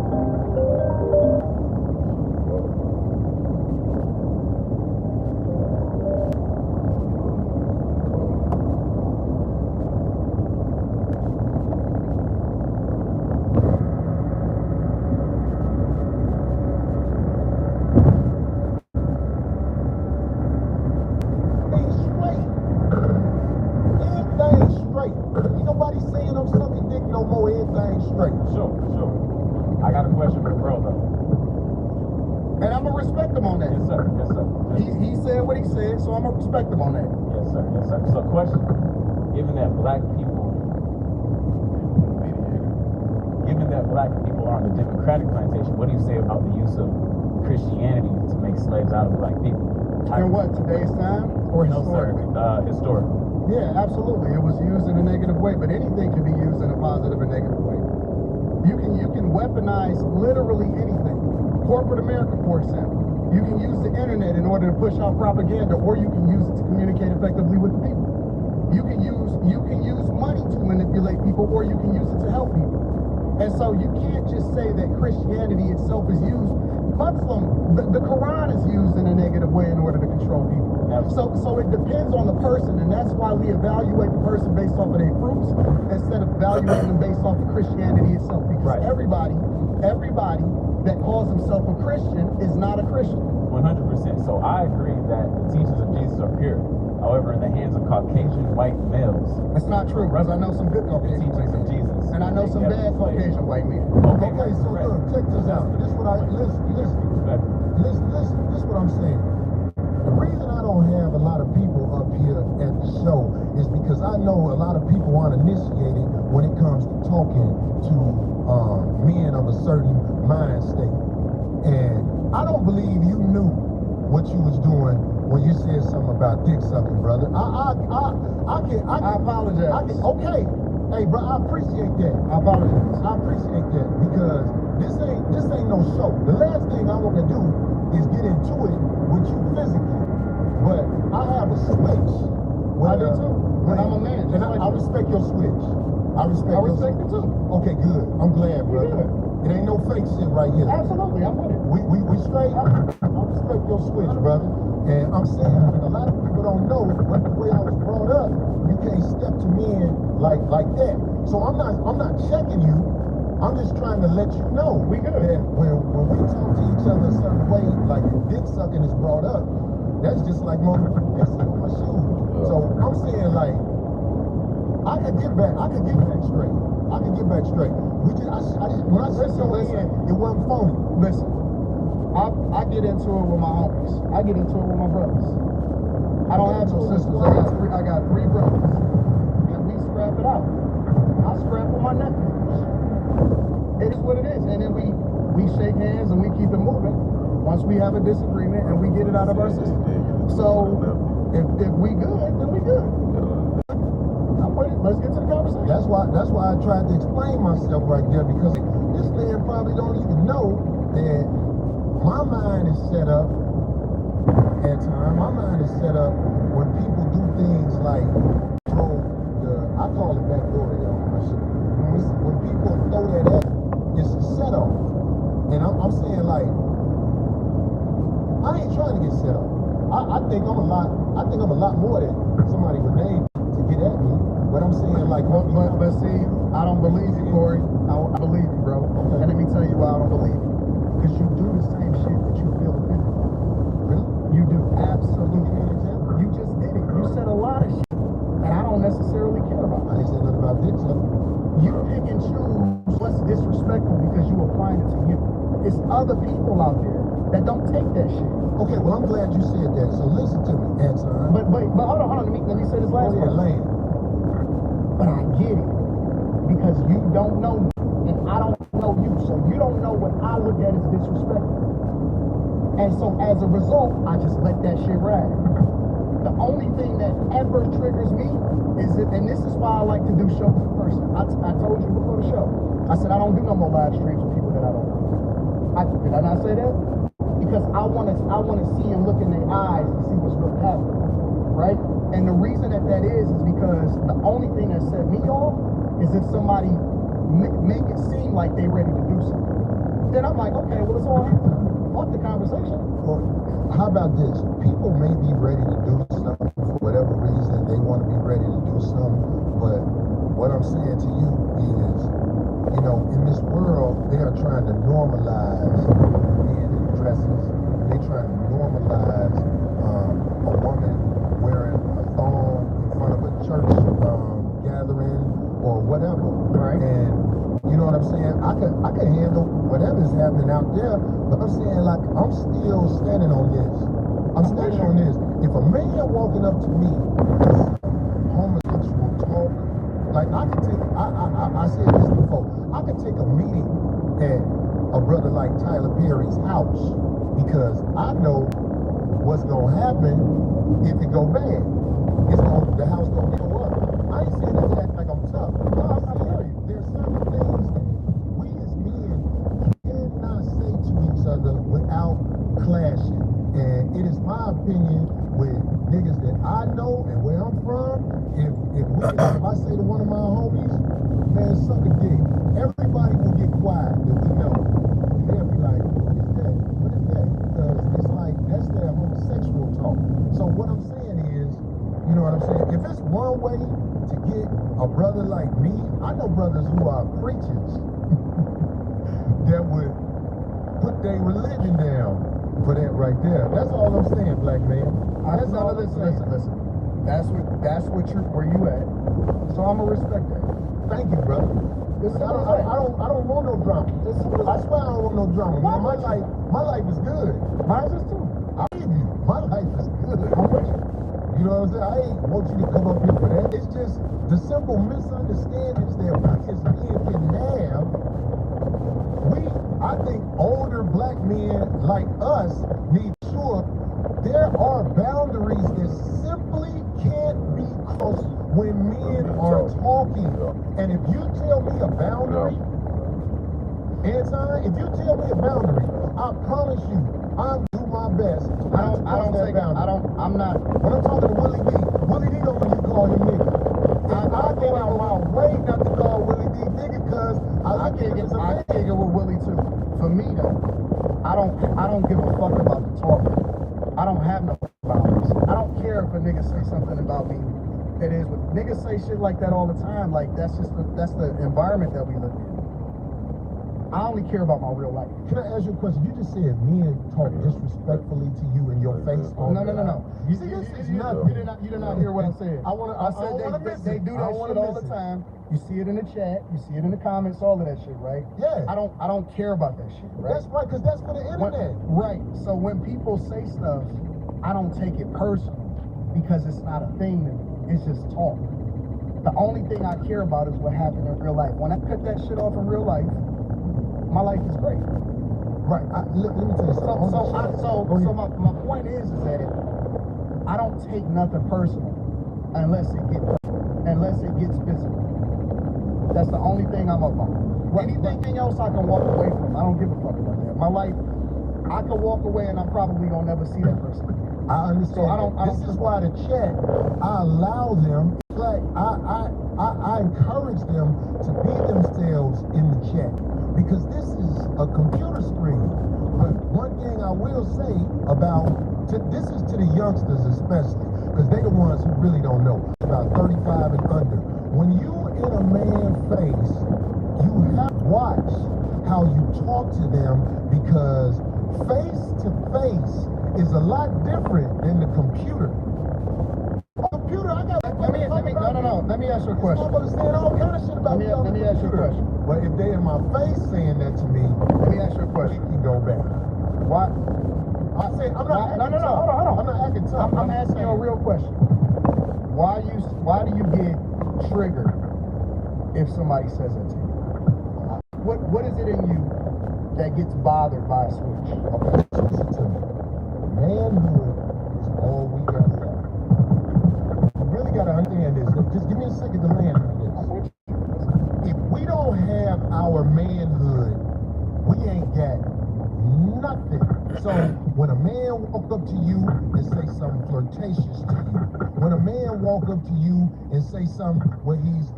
Speaker 6: Sure. I got a question for bro though.
Speaker 1: And I'm going to respect him on that.
Speaker 6: Yes, sir.
Speaker 1: He said what he said, so I'm going to respect him on that.
Speaker 6: Yes, sir. So question, given that black people
Speaker 7: that black people are on the Democratic plantation, what do you say about the use of Christianity to make slaves out of black people?
Speaker 1: In what, today's time or
Speaker 7: No, sir.
Speaker 1: historically?
Speaker 7: Historically.
Speaker 1: Yeah, absolutely. It was used in a negative way, but anything can be used in a positive or negative way. You can weaponize literally anything. Corporate America, for example. You can use the internet in order to push out propaganda, or you can use it to communicate effectively with the people. You can use money to manipulate people, or you can use it to help people. And so you can't just say that Christianity itself is used. The Quran is used in a negative way in order to control people. So it depends on the person, and that's why we evaluate the person based off of their fruits instead of evaluating them based off of Christianity itself. Because everybody that calls himself a Christian is not a Christian.
Speaker 7: 100%. So I agree that the teachings of Jesus are pure. However, in the hands of Caucasian white males,
Speaker 1: That's not true, because I know some good
Speaker 7: the
Speaker 1: Caucasian
Speaker 7: teachings of
Speaker 1: white men.
Speaker 7: Jesus.
Speaker 1: And I know some
Speaker 7: they
Speaker 1: bad
Speaker 7: kept slaves.
Speaker 1: Caucasian white men.
Speaker 7: Okay,
Speaker 2: Okay, so
Speaker 7: correct.
Speaker 2: look, check this out. This is what This is what I'm saying. The reason I don't have a lot of people up here at the show is because I know a lot of people aren't initiated when it comes to talking to men of a certain mind state. And I don't believe you knew what you was doing when you said something about dick sucking, brother. I
Speaker 1: apologize.
Speaker 2: Okay. Hey, bro, I appreciate that.
Speaker 1: I apologize.
Speaker 2: I appreciate that because this ain't no show. The last thing I want to do is get into it with you physically. But I have a switch.
Speaker 1: I do too. But I'm a man.
Speaker 2: And I respect your switch. I respect
Speaker 1: it too.
Speaker 2: Okay, good. I'm glad, brother. It ain't no fake shit right here.
Speaker 1: Absolutely, I'm with it.
Speaker 2: We straight. I respect your switch, brother. And I'm saying a lot of people don't know what the way I was brought up. You can't step to men like that. So I'm not checking you. I'm just trying to let you know
Speaker 1: We good.
Speaker 2: that when we talk to each other a certain way, like dick sucking is brought up, that's just like motherfucking pissing on my shoes. So I'm saying like I could get back straight. When I said so it wasn't phony.
Speaker 1: Listen, I get into it with my homies. I get into it with my brothers. I don't have no sisters. I got three brothers. And we scrap it out. I scrap with my nephews. It is what it is. And then we shake hands and we keep it moving. Once we have a disagreement and we get it out of our system. So if we good, then we good. I'm with it. Let's get to the conversation.
Speaker 2: That's why I tried to explain myself right there, because this man probably don't even know that my mind is set up at times. My mind is set up when people do things like I call it backdoor, my shit. When people throw that at you, it's a setup. And I'm saying like, I ain't trying to get set up. I think I'm a lot more than somebody would name to get at me. But I'm saying like,
Speaker 1: but see, I don't believe you, Corey. I believe you, bro. Okay. And let me tell you why I don't believe you. Because you do the same shit that you feel offended by.
Speaker 2: Really?
Speaker 1: You do, absolutely. You just did it. You said a lot of shit that I don't necessarily care about.
Speaker 2: I ain't said nothing about dick sucking.
Speaker 1: You pick and choose what's disrespectful because you applying it to you. It's other people out there that don't take that shit.
Speaker 2: Okay, well I'm glad you said that. So listen to me, Anton.
Speaker 1: But hold on. Let me say this last part.
Speaker 2: Land.
Speaker 1: But I get it. Because you don't know me, and I don't know you. So you don't know what I look at as disrespectful. And so as a result, I just let that shit ride. The only thing that ever triggers me is it, and this is why I like to do shows in person. I told you before the show. I said I don't do no more live streams with people that I don't know. Did I not say that? Because I want to see and look in their eyes to see what's really happening, right? And the reason that is because the only thing that set me off is if somebody make it seem like they ready to do something. Then I'm like, okay, well, it's all happening. Fuck the conversation.
Speaker 2: Well, how about this? People may be ready to do something for whatever reason. They want to be ready to do something. But what I'm saying to you is, you know, in this world, they are trying to normalize men in dresses. They're trying to normalize a woman wearing a thong in front of a church gathering or whatever.
Speaker 1: Right.
Speaker 2: And you know what I'm saying? I can handle whatever's happening out there, but I'm saying like I'm still standing on this. I'm standing on this. If a man walking up to me, homosexual talk, Like I could take, I said this before. I could take a meeting at a brother like Tyler Perry's house because I know what's gonna happen if it go bad. The house gonna go up. I ain't saying that to act like I'm tough. No, I'm saying there's certain things that we as men cannot say to each other without clashing. And it is my opinion with niggas that I know and where I'm from, if I say to one of my homies, man, suck a dick, everybody will get quiet that we know. And they'll be like, what is that? What is that? Because it's like, that's their homosexual talk. So what I'm saying is, you know what I'm saying? If it's one way to get a brother like me, I know brothers who are preachers that would put their religion down for that right there. That's all I'm saying, black man. That's all I'm saying.
Speaker 1: Listen. That's what you're where you at. So I'ma respect that.
Speaker 2: Thank you, brother. I don't want no drama. I swear I don't want no drama. Man, my life is good.
Speaker 1: Mine's is too.
Speaker 2: I believe you. My life is good.
Speaker 1: I'm with you.
Speaker 2: You know what I'm saying? I ain't want you to come up here for that. It's just the simple misunderstandings that we as men can have. I think older black men like us need to sure there are boundaries that simply can't be crossed when men are talking. And if you tell me a boundary, Anton, if you tell me a boundary, I promise you, I'll do my best. I'm not. When I'm talking to Willie D don't want you to call him nigga. I go out my way not to call Willie D nigga because I can't get
Speaker 1: with Willie too. For me though, I don't give a fuck about the talking. I don't have no boundaries. I don't care if a nigga say something about me that is what niggas say shit like that all the time. Like that's the environment that we live in. I only care about my real life.
Speaker 2: Can I ask you a question? You just said men talk disrespectfully to you in your face.
Speaker 1: No. You did not hear what I said.
Speaker 2: I said
Speaker 1: they do that shit all the time. You see it in the chat, you see it in the comments, all of that shit, right?
Speaker 2: Yeah.
Speaker 1: I don't care about that shit, right?
Speaker 2: That's right, because that's for the internet.
Speaker 1: Right. So when people say stuff, I don't take it personal because it's not a thing to me. It's just talk. The only thing I care about is what happened in real life. When I cut that shit off in real life, my life is great.
Speaker 2: Right. Let me tell you something.
Speaker 1: So my point is that I don't take nothing personal unless it gets physical. That's the only thing I'm up on. Anything else I can walk away from. I don't give a fuck about that. My life, I can walk away and I'm probably gonna never see that person.
Speaker 2: I understand.
Speaker 1: So
Speaker 2: this is why the chat, I allow them, like I encourage them to be themselves in the chat. Because this is a computer screen. But one thing I will say this is to the youngsters especially, because they're the ones who really don't know, about 35 and under. When you in a man's face, you have to watch how you talk to them, because face to face is a lot different than the computer.
Speaker 1: Let me ask you a question.
Speaker 2: Saying all kind of shit about
Speaker 1: let me ask you a question.
Speaker 2: But if they in my face saying that to me,
Speaker 1: let me ask you a question.
Speaker 2: You go back.
Speaker 1: Why?
Speaker 2: I said I'm not.
Speaker 1: No. Hold on.
Speaker 2: I'm not acting tough.
Speaker 1: I'm asking you a real question. Why do you get triggered if somebody says it to you? What is it in you that gets bothered by a switch?
Speaker 2: Okay, listen to me. Manhood is all we got left. You really got to understand this. Just give me a second to land on this. If we don't have our manhood, we ain't got nothing. So when a man walk up to you and say something flirtatious to you, when a man walk up to you and say something where he's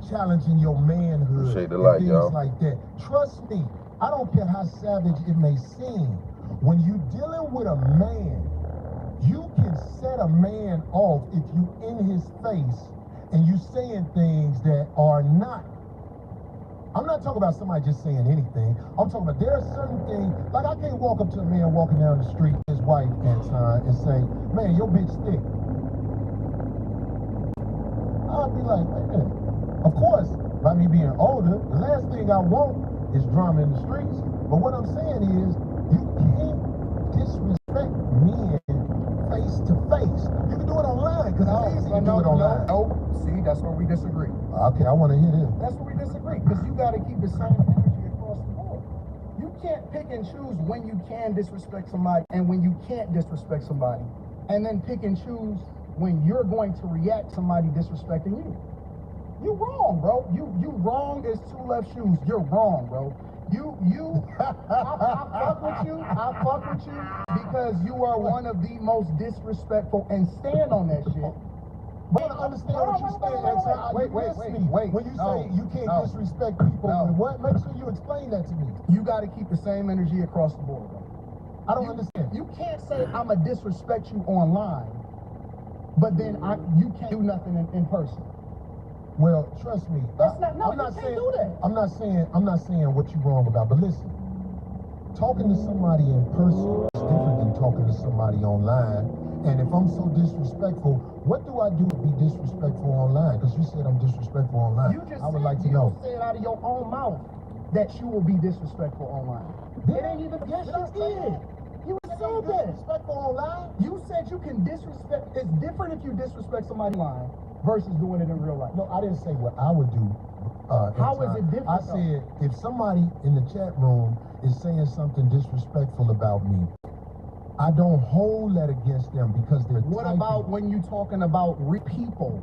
Speaker 2: challenging your manhood,
Speaker 4: Shake the light,
Speaker 2: things
Speaker 4: y'all.
Speaker 2: like that, trust me, I don't care how savage it may seem. When you dealing with a man, you can set a man off if you in his face and you saying things that are not. I'm not talking about somebody just saying anything. I'm talking about there are certain things, like I can't walk up to a man walking down the street, his wife, and say, man, your bitch thick. I'll be like, wait a minute. Of course, by me being older, the last thing I want is drama in the streets. But what I'm saying is, you can't disrespect men face to face. You can do it online, because it's easy to do it online.
Speaker 1: No. See, that's where we disagree.
Speaker 2: Okay, I want to hear this.
Speaker 1: That's where we disagree, because you got to keep the same energy across the board. You can't pick and choose when you can disrespect somebody and when you can't disrespect somebody, and then pick and choose when you're going to react to somebody disrespecting you. You wrong, bro. You wrong as two left shoes. You're wrong, bro. I fuck with you because you are one of the most disrespectful, and stand on that shit.
Speaker 2: But I understand what you're saying.
Speaker 1: Wait.
Speaker 2: When you say you can't disrespect people, what? Make sure you explain that to me.
Speaker 1: You got to keep the same energy across the board, bro.
Speaker 2: I don't understand.
Speaker 1: You can't say I'ma disrespect you online, but then you can't do nothing in person.
Speaker 2: Well, trust me.
Speaker 1: That's not. No, you can't do that.
Speaker 2: I'm not saying what you're wrong about. But listen, talking to somebody in person is different than talking to somebody online. And if I'm so disrespectful, what do I do to be disrespectful online? Because you said I'm disrespectful online. I would like to know.
Speaker 1: You said out of your own mouth that you will be disrespectful online. It ain't even. Yes, you did. You said that.
Speaker 2: Disrespectful online?
Speaker 1: You said you can disrespect. It's different if you disrespect somebody online versus doing it in real life.
Speaker 2: No, I didn't say what I would do.
Speaker 1: How is it different?
Speaker 2: I said if somebody in the chat room is saying something disrespectful about me, I don't hold that against them because they're
Speaker 1: What
Speaker 2: typing.
Speaker 1: about when you talking about people?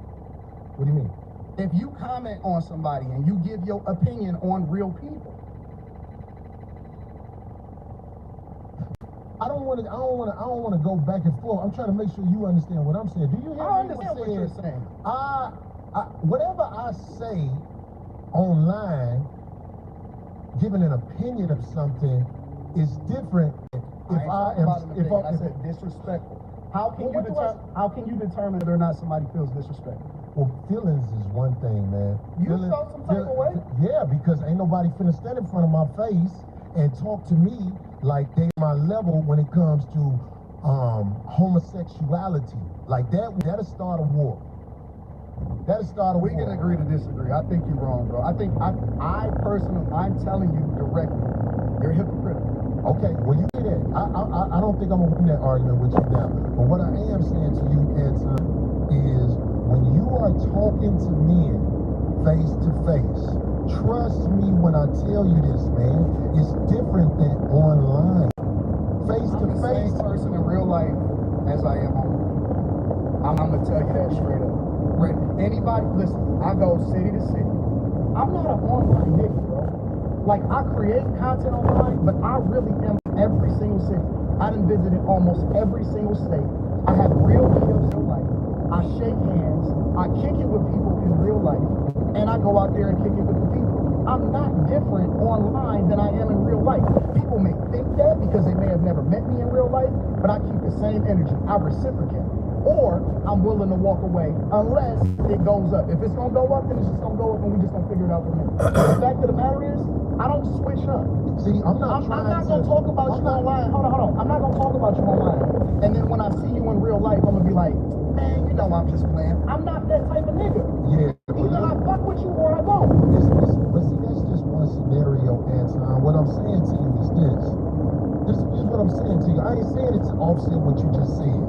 Speaker 2: What do you mean?
Speaker 1: If you comment on somebody and you give your opinion on real people.
Speaker 2: I don't want to go back and forth. I'm trying to make sure you understand what I'm saying. Do you hear
Speaker 1: I
Speaker 2: me?
Speaker 1: understand what you're saying.
Speaker 2: Whatever I say online, giving an opinion of something is different.
Speaker 1: I said disrespectful. How can you determine whether or not somebody feels disrespectful?
Speaker 2: Well, feelings is one thing, man.
Speaker 1: You felt some type of way?
Speaker 2: Yeah, because ain't nobody finna stand in front of my face and talk to me like they my level when it comes to homosexuality. Like that'll start a war. That'll start a war.
Speaker 1: We can agree to disagree. I think you're wrong, bro. I personally, I'm telling you directly, you're hypocritical.
Speaker 2: Okay, well you say that. I don't think I'm gonna win that argument with you now. But what I am saying to you, Anton, is when you are talking to men face to face, trust me when I tell you this, man, it's different than online. Face to face.
Speaker 1: I'm the same person in real life as I am online. I'm gonna tell you that straight up. Right? Anybody, listen, I go city to city. I'm not an online nigga, bro. Like, I create content online, but I really am every single city. I done visited almost every single state. I have real meetups in life. I shake hands. I kick it with people in real life. And I go out there and kick it with the people. I'm not different online than I am in real life. People may think that because they may have never met me in real life, but I keep the same energy. I reciprocate. Or I'm willing to walk away unless it goes up. If it's gonna go up, then it's just gonna go up and we just gonna figure it out from there. The fact of the matter is, I don't switch up.
Speaker 2: See, I'm not
Speaker 1: gonna talk about you online. Hold on. I'm not gonna talk about you online. And then when I see you in real life, I'm gonna be like, man, you know I'm just playing. I'm not that type of nigga.
Speaker 2: Yeah.
Speaker 1: Either I fuck with you or I don't.
Speaker 2: But see, that's just one scenario, Anton. What I'm saying to you is this. This is what I'm saying to you. I ain't saying it to offset what you just said.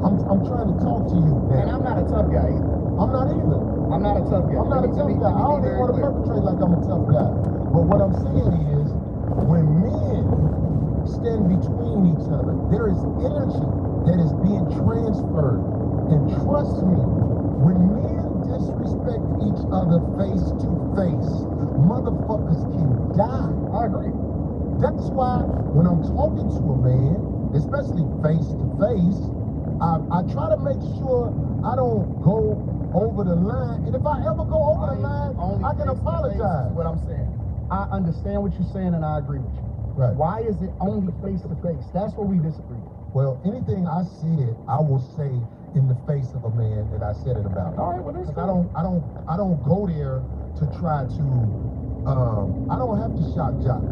Speaker 2: I'm trying to talk to you, man.
Speaker 1: And I'm not a tough guy either.
Speaker 2: I'm not either.
Speaker 1: I'm not a tough guy.
Speaker 2: I'm not a tough guy. I don't even want to perpetrate like I'm a tough guy. But what I'm saying is, when men stand between each other, there is energy that is being transferred. And trust me, when men disrespect each other face to face, motherfuckers can die.
Speaker 1: I agree.
Speaker 2: That's why when I'm talking to a man, especially face to face, I try to make sure I don't go over the line. And if I ever go over the line, I can apologize.
Speaker 1: What I'm saying. I understand what you're saying and I agree with you.
Speaker 2: Right.
Speaker 1: Why is it only face to face? That's where we disagree.
Speaker 2: Well, anything I said, I will say in the face of a man that I said it about.
Speaker 1: All right, well, that's
Speaker 2: I don't go there to try to I don't have to shock jock.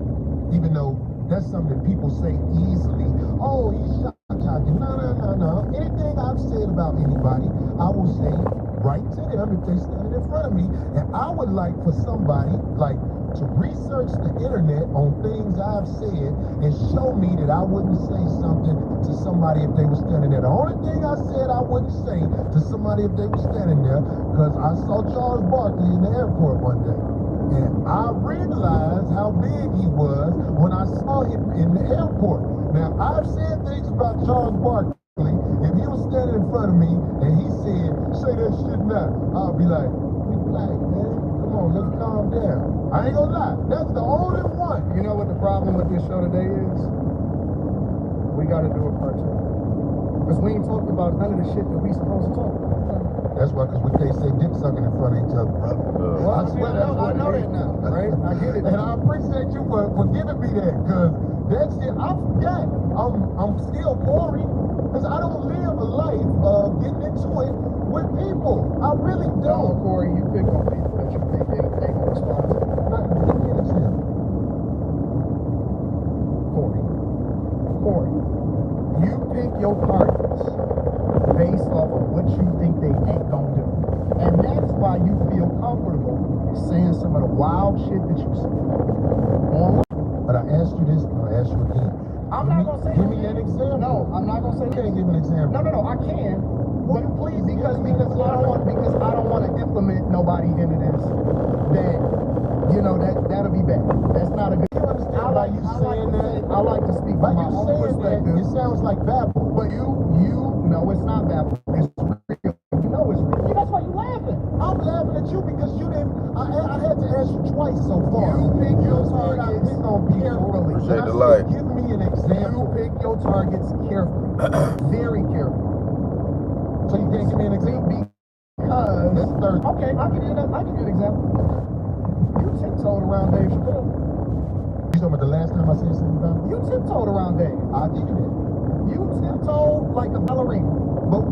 Speaker 2: Even though that's something that people say easily. Oh, he's shock jocking. No. Anything I've said about anybody, I will say right to them if they're standing in front of me. And I would like for somebody, like to research the internet on things I've said and show me that I wouldn't say something to somebody if they were standing there. The only thing I said I wouldn't say to somebody if they were standing there, because I saw Charles Barkley in the airport one day. And I realized how big he was when I saw him in the airport. Now, I've said things about Charles Barkley. If he was standing in front of me and he said, say that shit now, I'll be like, be black, man. Come on, let's calm down. I ain't gonna lie. That's the only one.
Speaker 1: You know what the problem with this show today is? We gotta do a part 2. Because we ain't talked about none of the shit that we supposed to talk about.
Speaker 2: That's why, because we can't say dick sucking in front of each other, brother.
Speaker 1: Well,
Speaker 2: I swear that's
Speaker 1: I
Speaker 2: what
Speaker 1: know
Speaker 2: it
Speaker 1: that
Speaker 2: is.
Speaker 1: now, right? I get it.
Speaker 2: And I appreciate you for giving me that, because that shit, I forgot. I'm still Corey, because I don't live a life of getting into it with people. I really
Speaker 1: No,
Speaker 2: don't.
Speaker 1: Corey, you pick on people that you think they gonna respond to.
Speaker 2: Now, give me an example.
Speaker 1: Corey, you pick your partners based off of what you think they ain't gonna do. And that's why you feel comfortable saying some of the wild shit that you say. Online.
Speaker 2: But I asked you this, and I'll ask you again.
Speaker 1: I'm not gonna say
Speaker 2: Give me an example.
Speaker 1: No, I'm not gonna say
Speaker 2: You can't give an example.
Speaker 1: No, I can.
Speaker 2: Well,
Speaker 1: But
Speaker 2: please,
Speaker 1: because
Speaker 2: give me an
Speaker 1: I don't want to implement nobody into this that that'll be bad. That's not a good.
Speaker 2: You understand by you saying that?
Speaker 1: I like to speak
Speaker 2: By
Speaker 1: from my
Speaker 2: you
Speaker 1: own
Speaker 2: saying that,
Speaker 1: perspective.
Speaker 2: it sounds like babble.
Speaker 1: But you know it's not babble. It's real. You know it's real. That's why you laughing.
Speaker 2: I'm laughing at you because you didn't. I had to ask you twice so far.
Speaker 1: You pick your
Speaker 2: said I
Speaker 1: targets
Speaker 2: pick on people.
Speaker 1: carefully.
Speaker 2: And
Speaker 4: Appreciate
Speaker 2: I
Speaker 4: the
Speaker 2: said,
Speaker 4: light.
Speaker 2: give me an
Speaker 1: You
Speaker 2: example.
Speaker 1: pick your targets carefully. Very carefully.
Speaker 2: So you can't give me an example.
Speaker 1: Because
Speaker 2: That's third.
Speaker 1: okay, I'll give you an example. You tiptoed around Dave Chappelle.
Speaker 2: You talking about the last time I said something about it?
Speaker 1: You tiptoed around Dave.
Speaker 2: I'll give you that.
Speaker 1: You tiptoed like a ballerina.
Speaker 2: But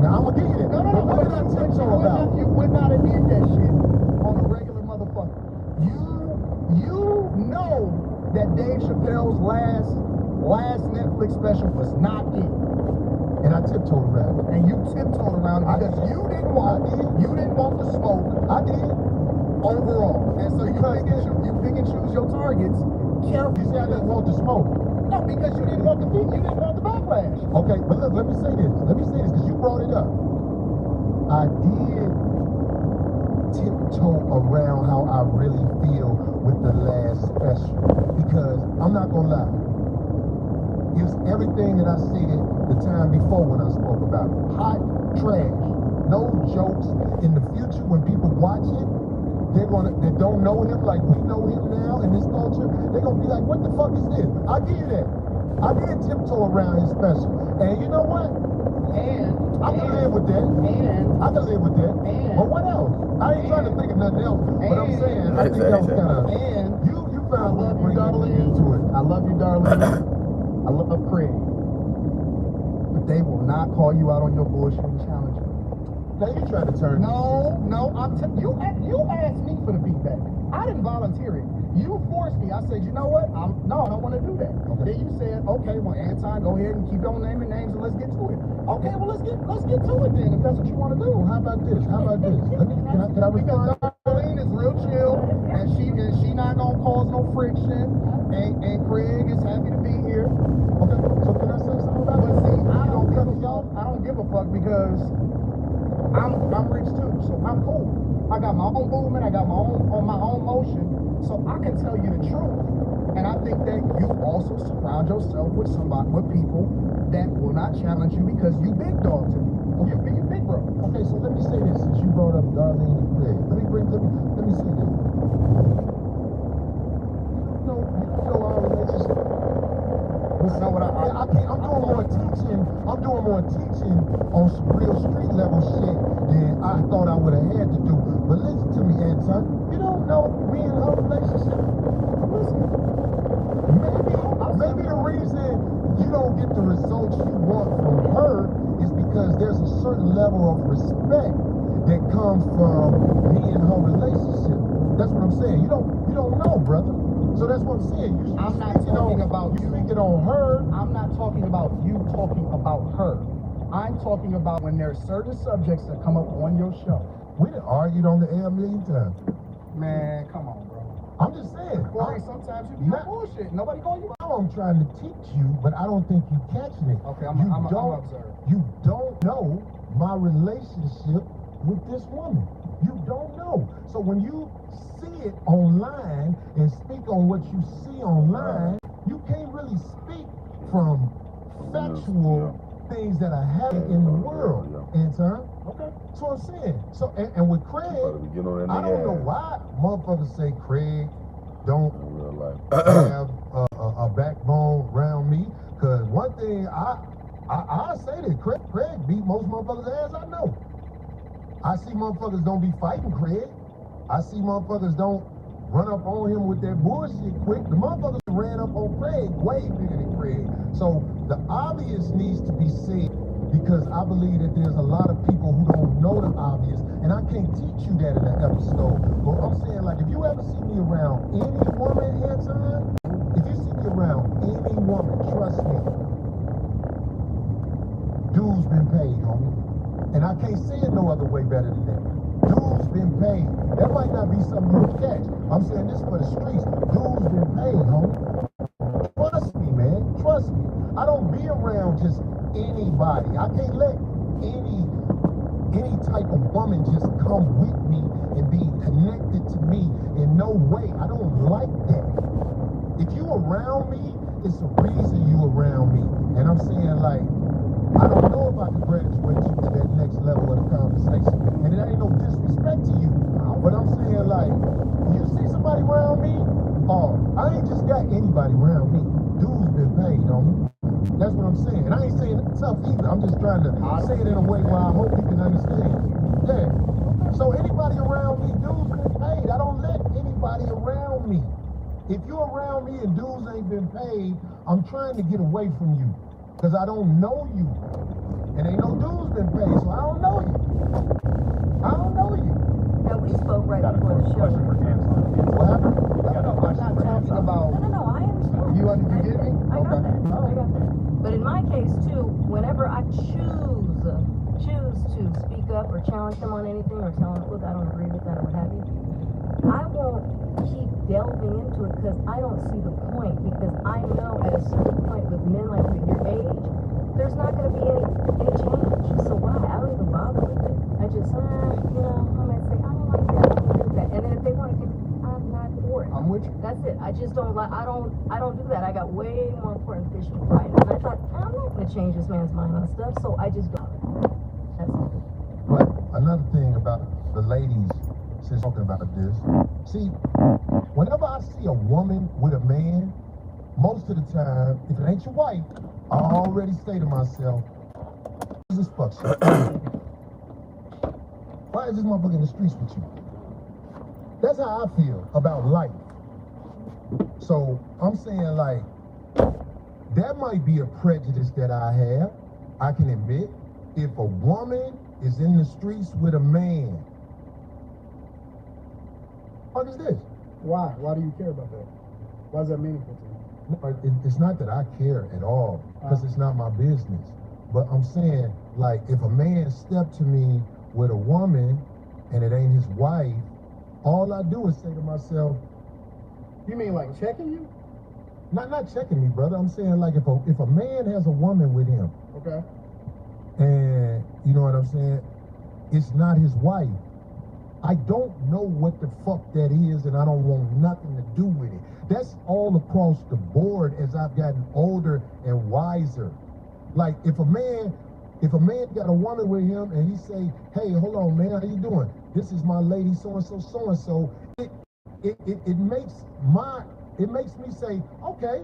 Speaker 2: now I'm gonna give you that.
Speaker 1: No.
Speaker 2: But what did I tiptoe about?
Speaker 1: You would not have did that shit on a regular motherfucker. You know that Dave Chappelle's last Netflix special was not it.
Speaker 2: And I tiptoed around it.
Speaker 1: And you tiptoed around it because you didn't want the smoke.
Speaker 2: I did.
Speaker 1: Overall. And so you pick and choose your targets carefully.
Speaker 2: You say I didn't want the smoke.
Speaker 1: No, because you didn't want the backlash.
Speaker 2: Okay, but look, let me say this because you brought it up. I did tiptoe around how I really feel with the last special. Because I'm not gonna lie. It's everything that I said the time before when I spoke about it. Hot trash. No jokes. In the future, when people watch it, they don't know him like we know him now in this culture, they're gonna be like, what the fuck is this? I give you that. I did tiptoe around his special. And you know what? I can live with that. I can live with that. But what else? I ain't trying to think of nothing else. But I'm saying, I think that was kind of, you found a way to bring everything into it.
Speaker 1: I love you, darling. I love Craig. But they will not call you out on your bullshit and challenge you.
Speaker 2: Now you trying to turn
Speaker 1: No, you asked me for the feedback. I didn't volunteer it. You forced me. I said, you know what? I don't want to do that.
Speaker 2: Okay.
Speaker 1: Then you said, okay, well, Anton, go ahead and keep on naming names and let's get to it. Okay, well, let's get to it then if that's what you want to do.
Speaker 2: Well, how about this? Can I respond?
Speaker 1: Because Darlene is real chill and she not gonna cause no friction. And Craig is happy to be here.
Speaker 2: Okay, so can I say something about
Speaker 1: But
Speaker 2: it?
Speaker 1: see, I don't give a fuck because I'm rich too, so I'm cool. I got my own movement, I got my own motion, so I can tell you the truth. And I think that you also surround yourself with people that will not challenge you because you big dog to me. You big bro.
Speaker 2: Okay, so let me say this since you brought up Darlene and Craig. Let me say this. You know our relationship.
Speaker 1: Know what
Speaker 2: I'm doing more teaching on some real street level shit than I thought I would have had to do. But listen to me, Anton. You don't know me and her relationship. Listen, maybe the reason you don't get the results you want from her is because there's a certain level of respect that comes from me and her relationship. That's what I'm saying. You don't know, brother. So that's what I'm saying.
Speaker 1: I'm not talking about you.
Speaker 2: Speaking on her.
Speaker 1: I'm not talking about you talking about her. I'm talking about when there's certain subjects that come up on your show.
Speaker 2: We done argued on the air a million times.
Speaker 1: Man, come on, bro.
Speaker 2: I'm just saying.
Speaker 1: Corey, sometimes you be
Speaker 2: Not-
Speaker 1: on bullshit. Nobody call you out.
Speaker 2: Now I'm trying to teach you, but I don't think you catching it.
Speaker 1: Okay,
Speaker 2: you
Speaker 1: I'm
Speaker 2: don't
Speaker 1: observing.
Speaker 2: you don't know my relationship with this woman. You don't know. So when you see it online and speak on what you see online, you can't really speak from factual things that are happening in the world. Anton.
Speaker 1: Okay.
Speaker 2: That's what I'm saying. So and with Craig,
Speaker 4: Get on that
Speaker 2: I don't know
Speaker 4: nigga
Speaker 2: why motherfuckers say Craig don't
Speaker 4: in real life.
Speaker 2: have a backbone around me. Cause one thing I say that Craig beat most motherfuckers' ass I know. I see motherfuckers don't be fighting Craig. I see motherfuckers don't run up on him with that bullshit quick. The motherfuckers ran up on Craig way bigger than Craig. So the obvious needs to be said, because I believe that there's a lot of people who don't know the obvious, and I can't teach you that in an episode. But I'm saying, like, if you ever see me around any woman, Anton, if you see me around any woman, trust me, dues been paid, homie. And I can't say it no other way better than that. Dues been paid. That might not be something you'll catch. I'm saying this for the streets. Dues been paid, homie. Trust me, man. Trust me. I don't be around just anybody. I can't let any type of woman just come with me and be connected to me in no way. I don't like that. If you around me, it's a reason you around me. And I'm saying, like, I don't know if I can graduate you to that next level of the conversation. And it ain't no disrespect to you. But I'm saying, like, you see somebody around me, oh, I ain't just got anybody around me. Dues been paid on me. That's what I'm saying. And I ain't saying it tough either. I'm just trying to say it in a way where I hope you can understand. Yeah. So anybody around me, dues been paid. I don't let anybody around me. If you're around me and dues ain't been paid, I'm trying to get away from you. Because I don't know you. And ain't no dues been paid, so I don't know you. I don't know you.
Speaker 3: Now, we spoke right
Speaker 7: Got a
Speaker 3: before the show.
Speaker 7: question for Anton.
Speaker 2: What happened?
Speaker 7: Got a
Speaker 1: I'm
Speaker 7: question
Speaker 1: not
Speaker 7: for
Speaker 1: talking
Speaker 7: Anton.
Speaker 1: about
Speaker 3: No, I understand.
Speaker 1: you get me?
Speaker 3: I got
Speaker 1: Okay.
Speaker 3: that. I got that. But in my case too, whenever I choose to speak up or challenge them on anything or tell them, look, I don't agree with that or what have you, I won't keep delving into it because I don't see the point. Because I know at a certain point with men like your age, there's not going to be any change. So why? I don't even bother with it. I just, I might say, I don't like that, I don't agree with that. And then if they want to, I'm not for it.
Speaker 1: I'm with you.
Speaker 3: That's it. I just don't like. I don't do that. I got way more important fish to fry. And I thought, I'm not going to change this man's mind on stuff, so I just don't. That's it.
Speaker 2: But another thing about the ladies, since talking about this, see, whenever I see a woman with a man, most of the time, if it ain't your wife, I already say to myself, what is this fuck shit? Why is this motherfucker in the streets with you? That's how I feel about life. So I'm saying, like, that might be a prejudice that I have. I can admit, if a woman is in the streets with a man, what is this?
Speaker 1: Why? Why do you care about that? Why is that meaningful to you?
Speaker 2: No, it's not that I care at all, because it's not my business. But I'm saying, like, if a man stepped to me with a woman and it ain't his wife, all I do is say to myself,
Speaker 1: You mean like checking you?
Speaker 2: not checking me, brother. I'm saying, like, if a man has a woman with him,
Speaker 1: Okay.
Speaker 2: and you know what I'm saying, it's not his wife, I don't know what the fuck that is, and I don't want nothing to do with it. That's all across the board as I've gotten older and wiser. Like, if a man got a woman with him and he say, hey, hold on, man, how you doing? This is my lady, so-and-so, so-and-so. It makes me say, okay,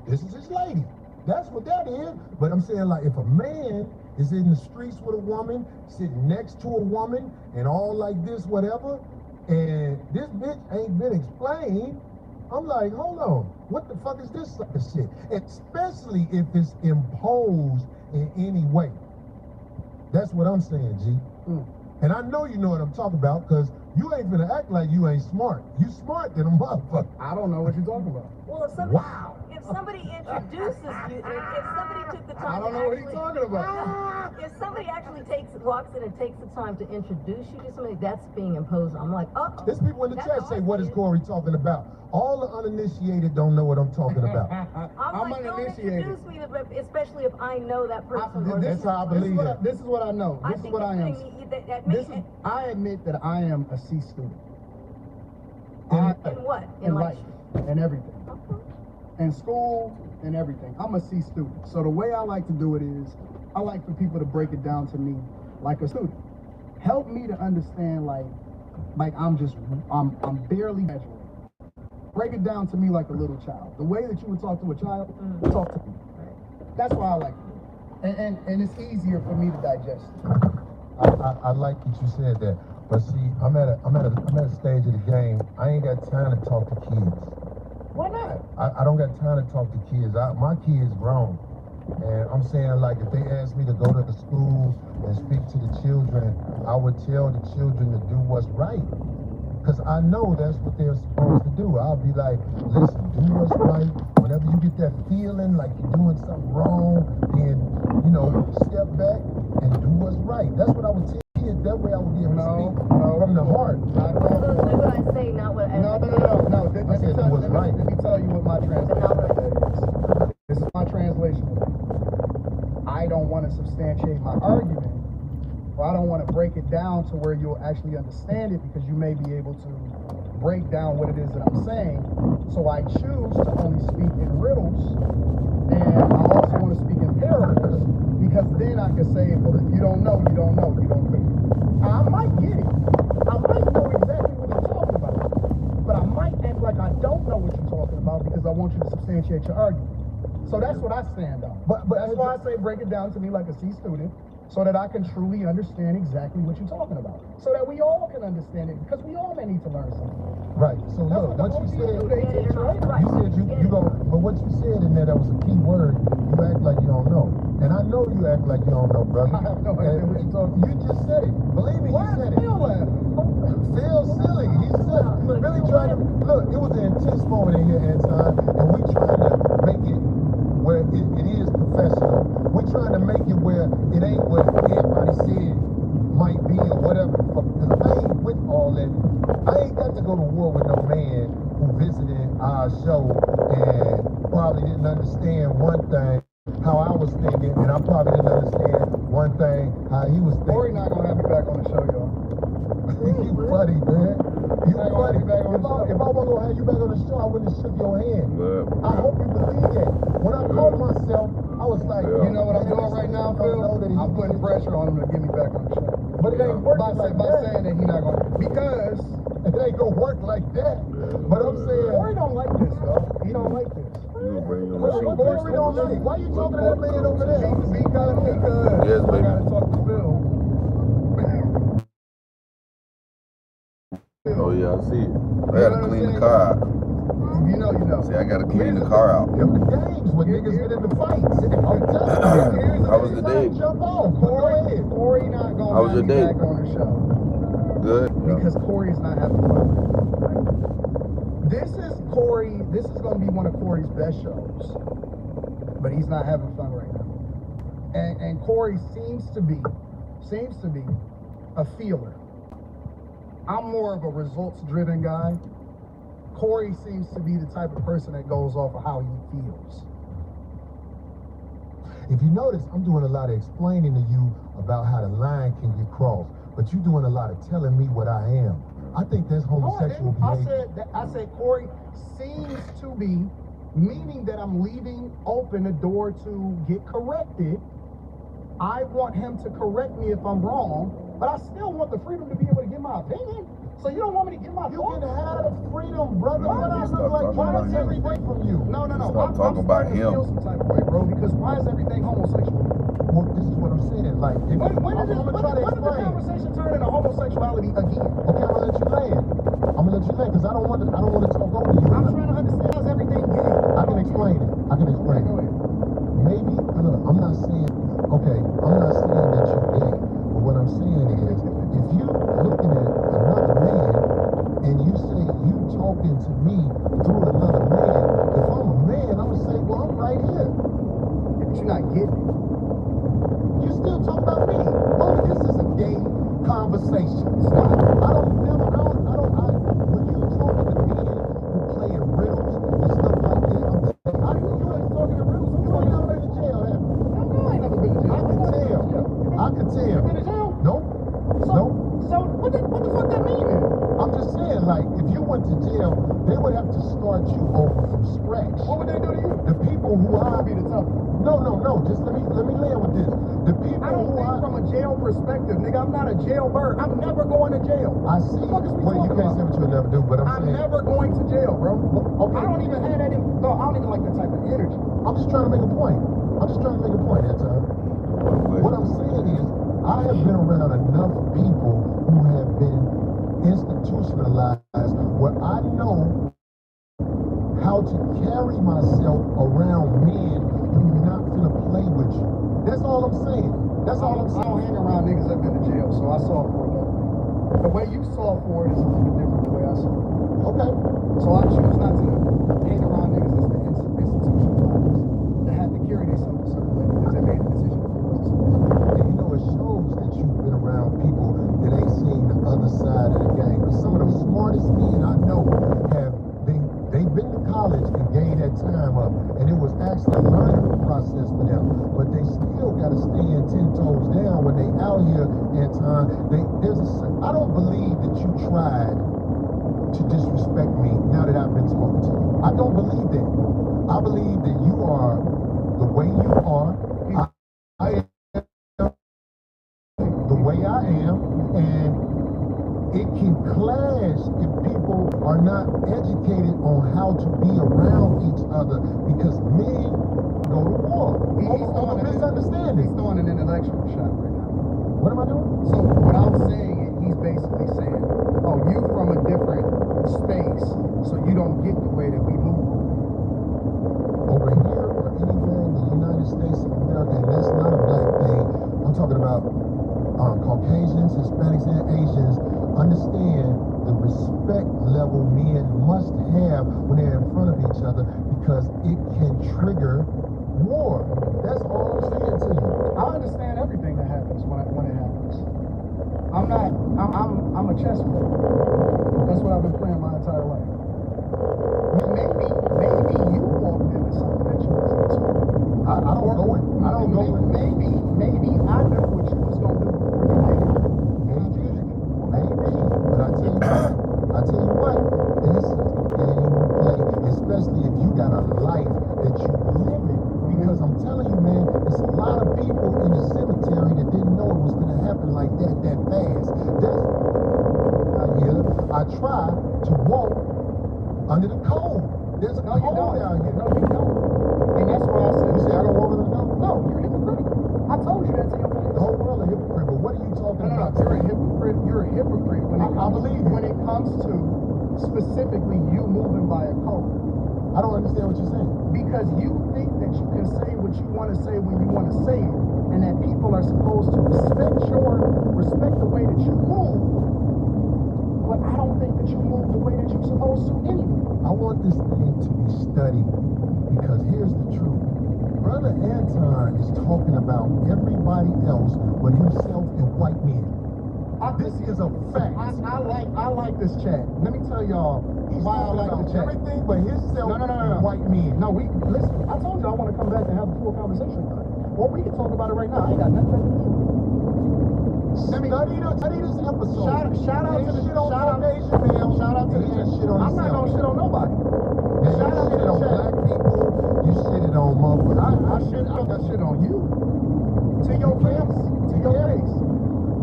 Speaker 2: this is his lady. That's what that is. But I'm saying, like, if a man is in the streets with a woman, sitting next to a woman, and all like this, whatever, and this bitch ain't been explained, I'm like, hold on, what the fuck is this sucker shit? Especially if it's imposed in any way. That's what I'm saying, G. And I know you know what I'm talking about, because you ain't gonna act like you ain't smart. You smart than a motherfucker.
Speaker 1: I don't know what you're talking about.
Speaker 3: Well, if somebody,
Speaker 2: Wow.
Speaker 3: if somebody introduces you, if somebody took the time,
Speaker 1: I don't
Speaker 3: to
Speaker 1: know what he's
Speaker 3: actually-
Speaker 1: talking about.
Speaker 3: if somebody actually walks in and takes the time to introduce you to somebody, that's being imposed. I'm like, oh.
Speaker 2: There's people in the chat say, what is Corey talking about? All the uninitiated don't know what I'm talking about.
Speaker 3: I'm like, don't introduce me, especially if I know that person.
Speaker 2: That's how I believe it.
Speaker 1: This is what I know. This is what I am. I admit that I am a C student.
Speaker 3: In what?
Speaker 1: In life. And everything.
Speaker 3: Okay.
Speaker 1: In school and everything. I'm a C student. So the way I like to do it is, I like for people to break it down to me like a student. Help me to understand like I'm barely graduating. Break it down to me like a little child. The way that you would talk to a child, talk to me. That's why I like it. And it's easier for me to digest.
Speaker 2: I like that you said that. But see, I'm at a stage of the game. I ain't got time to talk to kids.
Speaker 1: Why not?
Speaker 2: I don't got time to talk to kids. My kids grown. And I'm saying, like, if they ask me to go to the school and speak to the children, I would tell the children to do what's right. Because I know that's what they're supposed to do. I'll be like, listen, do what's right. Whenever you get that feeling like you're doing something wrong, then, step back and do what's right. That's what I would tell kids. That way I would be able to speak from the heart.
Speaker 3: Do what I say, not what I say.
Speaker 1: No. Let me tell you what my translation is. This is my translation. I don't want to substantiate my argument, or I don't want to break it down to where you'll actually understand it, because you may be able to break down what it is that I'm saying. So I choose to only speak in riddles, and I also want to speak in parables, because then I can say, well, if you don't know, you don't know, you don't get it. I might get it. I might know exactly what you're talking about, but I might act like I don't know what you're talking about because I want you to substantiate your argument. So that's what I stand on. But that's why I say break it down to me like a C student, so that I can truly understand exactly what you're talking about. So that we all can understand it, because we all may need to learn something.
Speaker 2: Right. So look, what you said,
Speaker 3: Right.
Speaker 2: you said you go, but what you said in there, that was a key word. You act like you don't know. And I know you act like you don't know, brother.
Speaker 1: I have no idea what you're talking about.
Speaker 2: You just said it. Believe me, you said it.
Speaker 1: Phil laughing?
Speaker 2: Phil silly. He's really trying to, look, it was an intense moment in here, Anton, and we trying to make it where it is professional. We're trying to make it where it ain't what everybody said might be or whatever. Because I ain't with all that. I ain't got to go to war with no man who visited our show and probably didn't understand one thing, how I was thinking, and I probably didn't understand one thing, how he was thinking.
Speaker 1: Corey not gonna have me back on the show, y'all.
Speaker 2: You funny, man. You funny.
Speaker 1: Back on the show.
Speaker 2: If I wasn't gonna have you back on the show, I wouldn't have shook your hand.
Speaker 4: But,
Speaker 2: I hope you believe that. When I called myself, I was like,
Speaker 1: You know what I'm doing right now, Phil? I'm putting pressure on him to get me back on the show.
Speaker 2: But it ain't working like
Speaker 1: By
Speaker 2: that.
Speaker 1: saying that he's not gonna, because
Speaker 2: It ain't gonna work like that. But I'm saying,
Speaker 1: Corey don't like this, though. He don't like this.
Speaker 4: you gonna bring him
Speaker 2: what
Speaker 4: a show
Speaker 2: Corey don't like? Why you talking to that man over there?
Speaker 1: Because
Speaker 4: Yes,
Speaker 1: I
Speaker 4: baby.
Speaker 1: gotta talk to Phil.
Speaker 4: Oh yeah, I see it. I gotta clean the car out.
Speaker 1: If you know, you know.
Speaker 4: See, I gotta clean the car out.
Speaker 2: Them the games when niggas get into fights. I'm telling you.
Speaker 4: How was the day?
Speaker 2: Jump off. But go ahead.
Speaker 1: Corey not gonna
Speaker 4: How was
Speaker 1: have
Speaker 4: your
Speaker 1: me
Speaker 4: day?
Speaker 1: back on the show.
Speaker 4: Good. Yeah.
Speaker 1: Because Corey's not having fun. This is gonna be one of Corey's best shows, but he's not having fun right now. And Corey seems to be a feeler. I'm more of a results-driven guy. Corey seems to be the type of person that goes off of how he feels.
Speaker 2: If you notice, I'm doing a lot of explaining to you about how the line can get crossed, but you're doing a lot of telling me what I am. I think that's homosexual behavior.
Speaker 1: I said Corey seems to be, meaning that I'm leaving open the door to get corrected. I want him to correct me if I'm wrong, but I still want the freedom to be able to give my opinion. So you don't want me to give my
Speaker 2: You
Speaker 1: thoughts?
Speaker 2: can have the freedom, brother.
Speaker 4: No,
Speaker 2: What I
Speaker 4: just
Speaker 2: look
Speaker 4: stop
Speaker 2: like
Speaker 4: talking about
Speaker 2: trying to
Speaker 4: him.
Speaker 2: everything from you.
Speaker 1: No.
Speaker 4: Stop talking
Speaker 1: I'm
Speaker 4: about
Speaker 1: starting to
Speaker 4: him.
Speaker 1: feel some type of way, bro, because why is everything homosexual?
Speaker 2: Well, this is what I'm saying. Like, if
Speaker 1: When
Speaker 2: I'm
Speaker 1: did
Speaker 2: gonna try to
Speaker 1: the
Speaker 2: explain.
Speaker 1: conversation turn into homosexuality again?
Speaker 2: Okay, I'm gonna let you land. Because I don't want to talk over you.
Speaker 1: I'm trying to understand how's everything gay.
Speaker 2: I can explain it.
Speaker 1: Go ahead.
Speaker 2: Maybe, look, I'm not saying that you're gay. But what I'm saying is, if you looking at another man and you say you talking to me through another man, if I'm a man, I'm gonna say, well, I'm right here.
Speaker 1: But you're not getting it.
Speaker 2: You still talking about could tell.
Speaker 1: You been to jail?
Speaker 2: Nope.
Speaker 1: So,
Speaker 2: Nope.
Speaker 1: so what the fuck that mean then?
Speaker 2: I'm just saying, like, if you went to jail, they would have to start you over from scratch.
Speaker 1: What would they do to you?
Speaker 2: The people who
Speaker 1: I'll
Speaker 2: I
Speaker 1: be the tough one.
Speaker 2: no, just let me land with this. The people
Speaker 1: I don't
Speaker 2: who
Speaker 1: think from a jail perspective, nigga. I'm not a jailbird. I'm never going to jail.
Speaker 2: I see.
Speaker 1: What the fuck is we
Speaker 2: Well, you
Speaker 1: talking
Speaker 2: can't say
Speaker 1: about?
Speaker 2: what you'll never do, but I'm
Speaker 1: I'm
Speaker 2: saying.
Speaker 1: never going to jail, bro.
Speaker 2: Okay.
Speaker 1: I don't even have that. No, I don't even like that type of energy.
Speaker 2: I'm just trying to make a point. Anton. What I'm saying is, I have been around enough people who have been institutionalized where I know how to carry myself around men who not gonna play with you. That's all I'm saying. That's all I'm
Speaker 1: I
Speaker 2: saying.
Speaker 1: don't hang around niggas that been to jail, so I saw for it. The way you saw for it is a little bit different the way I saw it.
Speaker 2: Okay.
Speaker 1: So I choose not to hang around niggas that's been institutionalized, that had to carry themselves a certain way because they made a decision that they wasn't supposed to.
Speaker 2: And you know, it shows that you've been around people that ain't seen the other side of the game. 'Cause some of the smartest men I know they've been to college and gave that time up, and it was actually a learning process for them. But they still got to stand 10 toes down when they out here. Anton, I don't believe that you tried to disrespect me now that I've been talking to you. I don't believe that. I believe that you are the way you are. I am the way I am, and it can clash if people are not educated on how to be around each other, because men go to war over misunderstanding.
Speaker 1: He's throwing an intellectual shot right now.
Speaker 2: What am I doing?
Speaker 1: So what I'm saying is he's basically saying, oh, you from a different space, so you don't get the way that we move.
Speaker 2: Over here or anywhere in the United States of America, and that's not a black thing. I'm talking about Caucasians, Hispanics, and Asians. Understand the respect level men must have when they're in front of each other, because it can trigger war. That's all I'm saying to you.
Speaker 1: I understand everything that happens when it happens. I'm a chess player. That's what I've been playing my entire life. Maybe you walked into something that you wasn't expecting.
Speaker 2: I don't go in.
Speaker 1: Maybe I knew what you was gonna do before you did it.
Speaker 2: Maybe. But I tell you what, this is game play, especially if you got a life that you live in. Because I'm telling you, man, there's a lot of people in the cemetery that didn't know it was gonna happen like that fast. That's out here. I try to walk under the code. There's a code out here.
Speaker 1: No, you don't. And that's why I said,
Speaker 2: You say I don't walk under the code?
Speaker 1: no, you're a hypocrite. I told you that to your face.
Speaker 2: The whole world a hypocrite, but what are you talking
Speaker 1: No,
Speaker 2: about?
Speaker 1: you're a hypocrite. You're a hypocrite when
Speaker 2: I believe you.
Speaker 1: when it comes to specifically you moving by a code.
Speaker 2: I don't understand what you're saying.
Speaker 1: Because you think that you can say what you want to say when you want to say it, and that people are supposed to respect the way that you move. But I don't think that you move the way that you're supposed to anyway.
Speaker 2: I want this thing to be studied, because here's the truth. Brother Anton is talking about everybody else but himself and white men. This is a fact.
Speaker 1: I like this chat. Let me tell y'all
Speaker 2: He's
Speaker 1: why I
Speaker 2: talking
Speaker 1: like
Speaker 2: about
Speaker 1: the chat.
Speaker 2: everything but himself
Speaker 1: No.
Speaker 2: and white men.
Speaker 1: No, listen. I told you I want to come back and have a full conversation about it. Or we can talk about it right now. I ain't got nothing better to do.
Speaker 2: Study this episode.
Speaker 1: Shout out
Speaker 2: He
Speaker 1: to the
Speaker 2: ain't shit on
Speaker 1: shout out-
Speaker 2: Caucasian male.
Speaker 1: Shout out to
Speaker 2: He
Speaker 1: the
Speaker 2: ain't
Speaker 1: chat.
Speaker 2: shit on
Speaker 1: I'm not
Speaker 2: himself.
Speaker 1: gonna shit on nobody.
Speaker 2: Man,
Speaker 1: Shout out
Speaker 2: you
Speaker 1: to
Speaker 2: shit
Speaker 1: the
Speaker 2: on
Speaker 1: chat.
Speaker 2: black people. You shit it on motherfuckers.
Speaker 1: I got shit on you. To your face. To your face.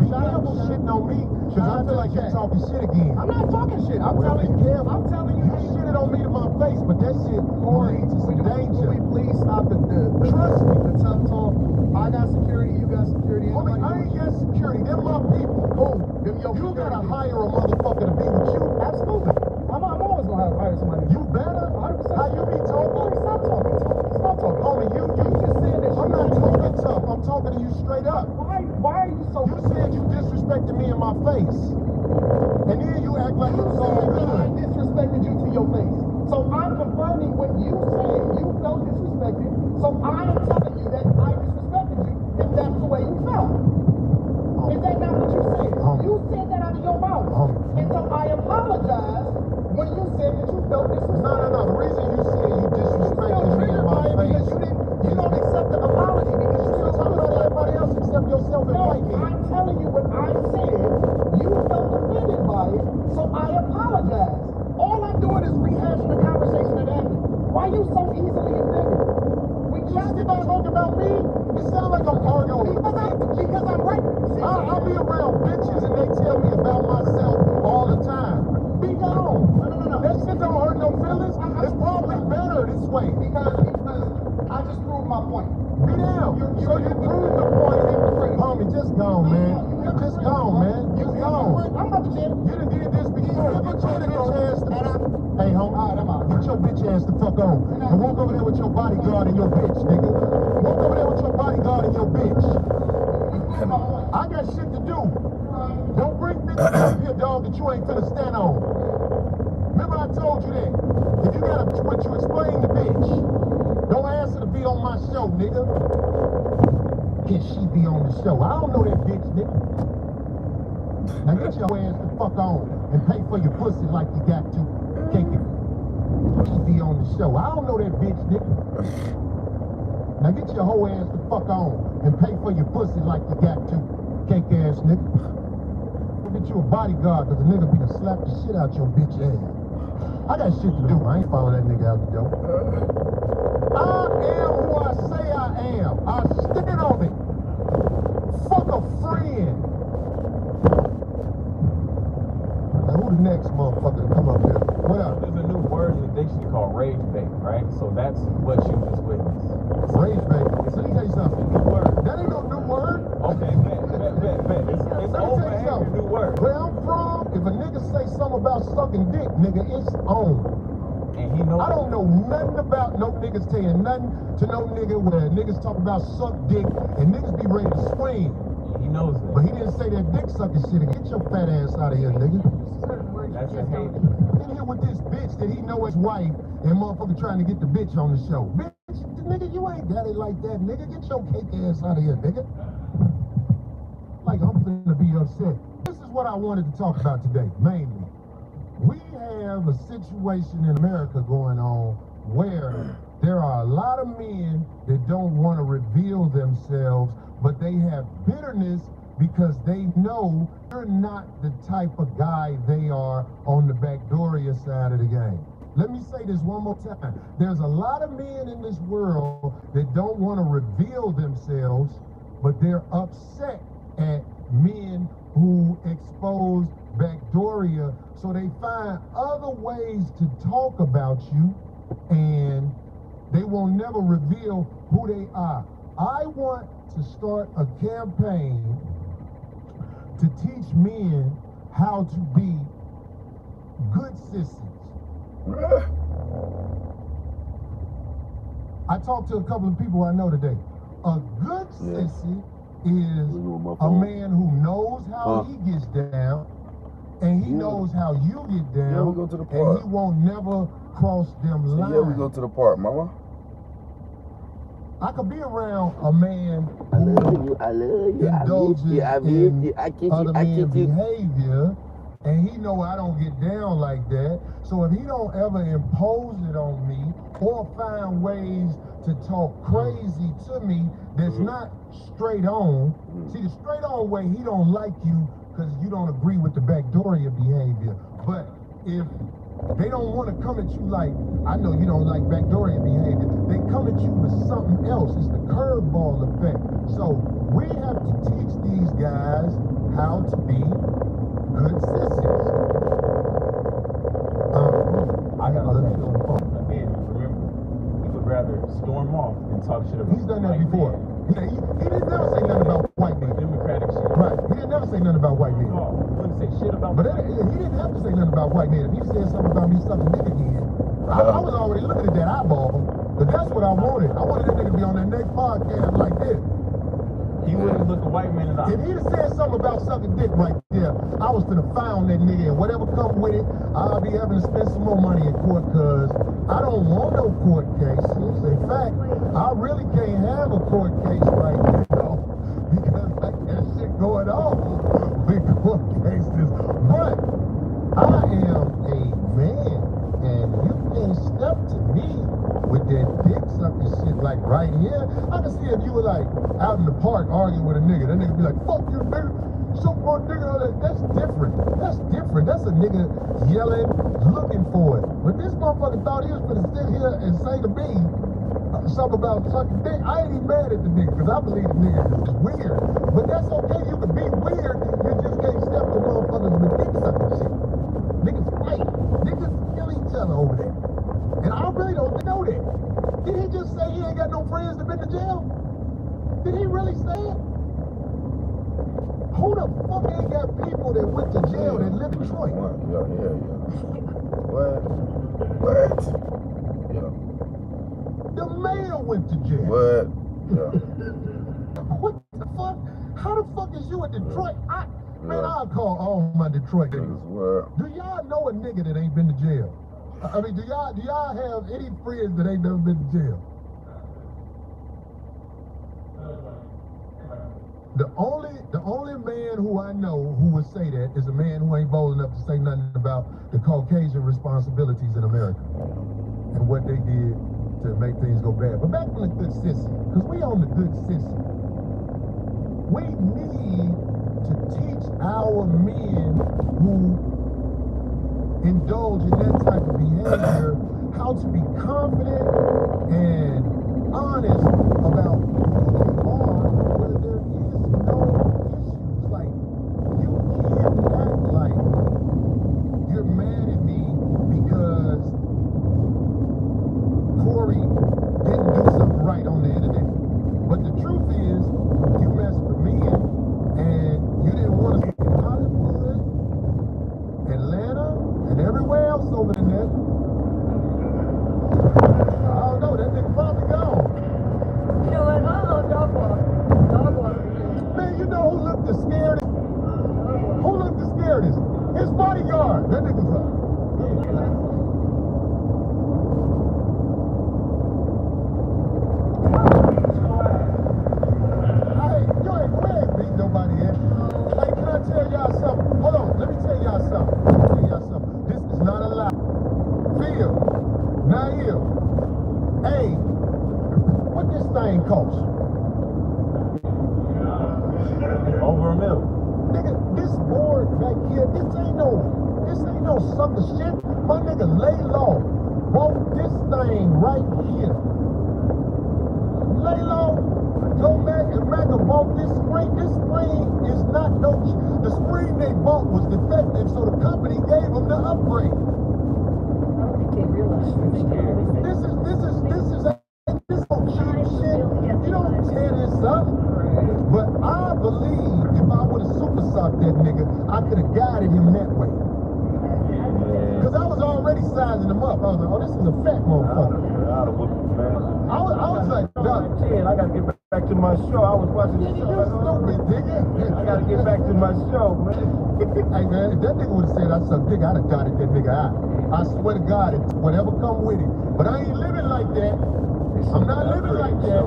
Speaker 2: Be careful shitting on me, because I feel like you're talking shit again.
Speaker 1: I'm not talking shit. I'm telling you. I'm telling you.
Speaker 2: You shitted on me to my face, but that shit will lead to some
Speaker 1: Will
Speaker 2: danger.
Speaker 1: we please stop the
Speaker 2: Trust me.
Speaker 1: the tough talk? I got security. You got security.
Speaker 2: Homie, I ain't got security. They're my people.
Speaker 1: Cool. Them your
Speaker 2: You gotta
Speaker 1: security.
Speaker 2: hire a motherfucker to be with you.
Speaker 1: Absolutely. I'm always gonna have to hire somebody.
Speaker 2: You better.
Speaker 1: 100%.
Speaker 2: How you be talking?
Speaker 1: Stop talking. Stop talking.
Speaker 2: Homie, you
Speaker 1: just said that.
Speaker 2: I'm not talking tough. I'm talking to you straight up.
Speaker 1: Why are you so?
Speaker 2: You said you disrespected me in my face. And then you act like it was all
Speaker 1: said that I
Speaker 2: good.
Speaker 1: disrespected you to your face. So I'm confirming what you said. You felt disrespected. So I am telling you that I disrespected you if that's the way you felt. Is that not what you said? You said that out of your mouth. And so I apologize when you said that you felt disrespected.
Speaker 2: No. The reason you said you disrespected me in my face.
Speaker 1: You don't accept the apology because
Speaker 2: You still talking about everybody else except yourself and white like I'm arguing.
Speaker 1: Because I'm right.
Speaker 2: I'll be around bitches and they tell me about myself all the time. Be gone.
Speaker 1: No.
Speaker 2: That shit don't hurt no feelings. It's probably better this way.
Speaker 1: Because I just proved my point.
Speaker 2: Be down. So you proved the point. Homie, just gone, man. Just gone, man. Just gone.
Speaker 1: I'm representing.
Speaker 2: You done did this before. Get your bitch ass the Hey, homie.
Speaker 1: Alright, I'm out.
Speaker 2: Get your bitch ass the fuck on. And walk over there with your bodyguard and your bitch, nigga. Walk over there with your bodyguard and your bitch. I got shit to do. Don't bring bitches up here, dog, that you ain't finna stand on. Remember I told you that. If you got a twitch, you explain the bitch. Don't ask her to be on my show, nigga. Can she be on the show? I don't know that bitch, nigga. Now get your ass the fuck on and pay for your pussy like you got to. Can't she be on the show? I don't know that bitch, nigga. Now get your whole ass the fuck on and pay for your pussy like you got to. Cake ass nigga. Go get you a bodyguard because the nigga be to slap the shit out your bitch ass. I got shit to do. I ain't follow that nigga out the door. I am who I say I am. I stand on it. Fuck a friend. Now who the next motherfucker to come up here? What up?
Speaker 7: There's a new word in the dictionary called rage bait, right? So that's what you just witnessed.
Speaker 2: Rage bait. So let me tell you something.
Speaker 7: New word.
Speaker 2: That ain't no new word.
Speaker 7: Okay, bet. It's
Speaker 2: Let me
Speaker 7: old
Speaker 2: tell you
Speaker 7: behavior,
Speaker 2: something.
Speaker 7: new word.
Speaker 2: Where I'm from, if a nigga say something about sucking dick, nigga, it's on.
Speaker 7: And he knows.
Speaker 2: I don't know nothing about no niggas saying nothing to no nigga where niggas talk about suck dick and niggas be ready to swing.
Speaker 7: He knows
Speaker 2: But
Speaker 7: that.
Speaker 2: he didn't say that dick sucking shit. Get your fat ass out of here, nigga.
Speaker 7: That's a hate.
Speaker 2: In here with this bitch that he know his wife and motherfucker trying to get the bitch on the show. Bitch, nigga, you ain't got it like that, nigga. Get your cake ass out of here, nigga. Like I'm finna be upset. This is what I wanted to talk about today, mainly. We have a situation in America going on where there are a lot of men that don't want to reveal themselves, but they have bitterness because they know they're not the type of guy they are on the Backdooria side of the game. Let me say this one more time. There's a lot of men in this world that don't want to reveal themselves, but they're upset at men who expose Backdooria, so they find other ways to talk about you and they will never reveal who they are. I want to start a campaign to teach men how to be good sissies. I talked to a couple of people I know today. A good sissy is a man who knows how he gets down and he knows how you get down.
Speaker 4: Yeah, we go to the
Speaker 2: and
Speaker 4: park.
Speaker 2: he won't never cross them lines.
Speaker 4: Yeah, we go to the park, mama.
Speaker 2: I could be around a man
Speaker 8: I
Speaker 2: who
Speaker 8: love you, I love you, I
Speaker 2: indulges
Speaker 8: miss you, I miss you,
Speaker 2: in
Speaker 8: I kiss
Speaker 2: other
Speaker 8: you, I
Speaker 2: men's
Speaker 8: kiss you.
Speaker 2: behavior, and he know I don't get down like that. So if he don't ever impose it on me or find ways to talk crazy to me that's not straight on, see the straight on way, he don't like you because you don't agree with the Backdooria behavior. But if they don't want to come at you like, I know you don't like Backdooria behavior. They come at you with something else. It's the curveball effect. So we have to teach these guys how to be good sissies.
Speaker 7: I gotta
Speaker 2: let me
Speaker 7: say,
Speaker 2: get on the phone.
Speaker 7: again, remember, he would rather storm off than talk shit about
Speaker 2: He's done that
Speaker 7: white
Speaker 2: before.
Speaker 7: men.
Speaker 2: He didn't never say nothing about white men.
Speaker 7: Democratic shit.
Speaker 2: Right. He didn't never say nothing about white men.
Speaker 7: No, he wouldn't say shit about
Speaker 2: But he didn't have to say nothing about white men. If he said something about me sucking dick again, I was already looking at that eyeball. But that's what I wanted. I wanted that nigga to be on that next podcast like this.
Speaker 7: He wouldn't look a white man in the eye.
Speaker 2: If he'd have said something about sucking dick right there, I was finna found that nigga and whatever come with it, I'll be having to spend some more money in court because I don't want no court cases. In fact, I really can't have a court case right now because I got shit going on with court cases. But I am a man and you can't step to me with that dick sucking shit like right here. I can see if you were like out in the park arguing with a nigga, that nigga be like, fuck you nigga, so fuck nigga, all that. That's different. That's different. That's a nigga yelling, looking for it. But this motherfucker thought he was gonna sit here and say to me, Something about sucking dick. I ain't even mad at the nigga because I believe the nigga is weird. But that's okay. You can be weird. You just can't step to motherfuckers with dick sucking shit. Niggas fight. Niggas kill each other over there. And I really don't know that. Did he just say he ain't got no friends that been to jail? Did he really say it? Who the fuck ain't got people that went to jail that live in Detroit?
Speaker 4: Yeah. What? Yeah.
Speaker 2: The mayor went to jail.
Speaker 4: What? Yeah.
Speaker 2: What the fuck? How the fuck is you in Detroit? Man,
Speaker 4: Yeah.
Speaker 2: I'll call all my Detroit niggas.
Speaker 4: What?
Speaker 2: Do y'all know a nigga that ain't been to jail? I mean, do y'all have any friends that ain't never been to jail? The only man who I know who would say that is a man who ain't bold enough to say nothing about the Caucasian responsibilities in America and what they did to make things go bad. But back on the good sissy, because we on the good sissy. We need to teach our men who indulge in that type of behavior how to be confident and honest about who they are, where there is no issues. Like, you can't act like you're mad at me because Corey didn't do something right on the internet. But the truth is, you messed with me and you didn't want to be in Hollywood, Atlanta, and everywhere else over the net. I don't know, that nigga probably gone.
Speaker 3: You know what? Dog walk.
Speaker 2: Man, you know who looked the scaredest? Who looked the scaredest? His bodyguard. That nigga's up. Hey, you ain't beat nobody yet. Hey, can I tell y'all something? Hold on, let me tell y'all something. This is not a lie. Phil, Nail, hey, what this thing cost?
Speaker 7: Over $1 million.
Speaker 2: Nigga, this board back here, this ain't no sucker shit. My nigga Laylaw bought this thing right here. Laylaw, Maga bought this screen. This screen is not the screen they bought was defective, so the company gave them the upgrade. This is some cheap shit. You don't tear this up. But I believe if I would have super socked that nigga, I could have guided him that way. Because I was already sizing him up. I was like, oh, this is a fat motherfucker. I was like, Doc,
Speaker 6: I gotta get back to my show. I was watching the
Speaker 2: you
Speaker 6: show.
Speaker 2: stupid, nigga.
Speaker 6: I gotta get back to my show, man.
Speaker 2: Hey, man, if that nigga would have said I sucked dick, I'd have dotted that nigga out. I swear to God, it's whatever come with it. But I ain't living like that. I'm not living like that.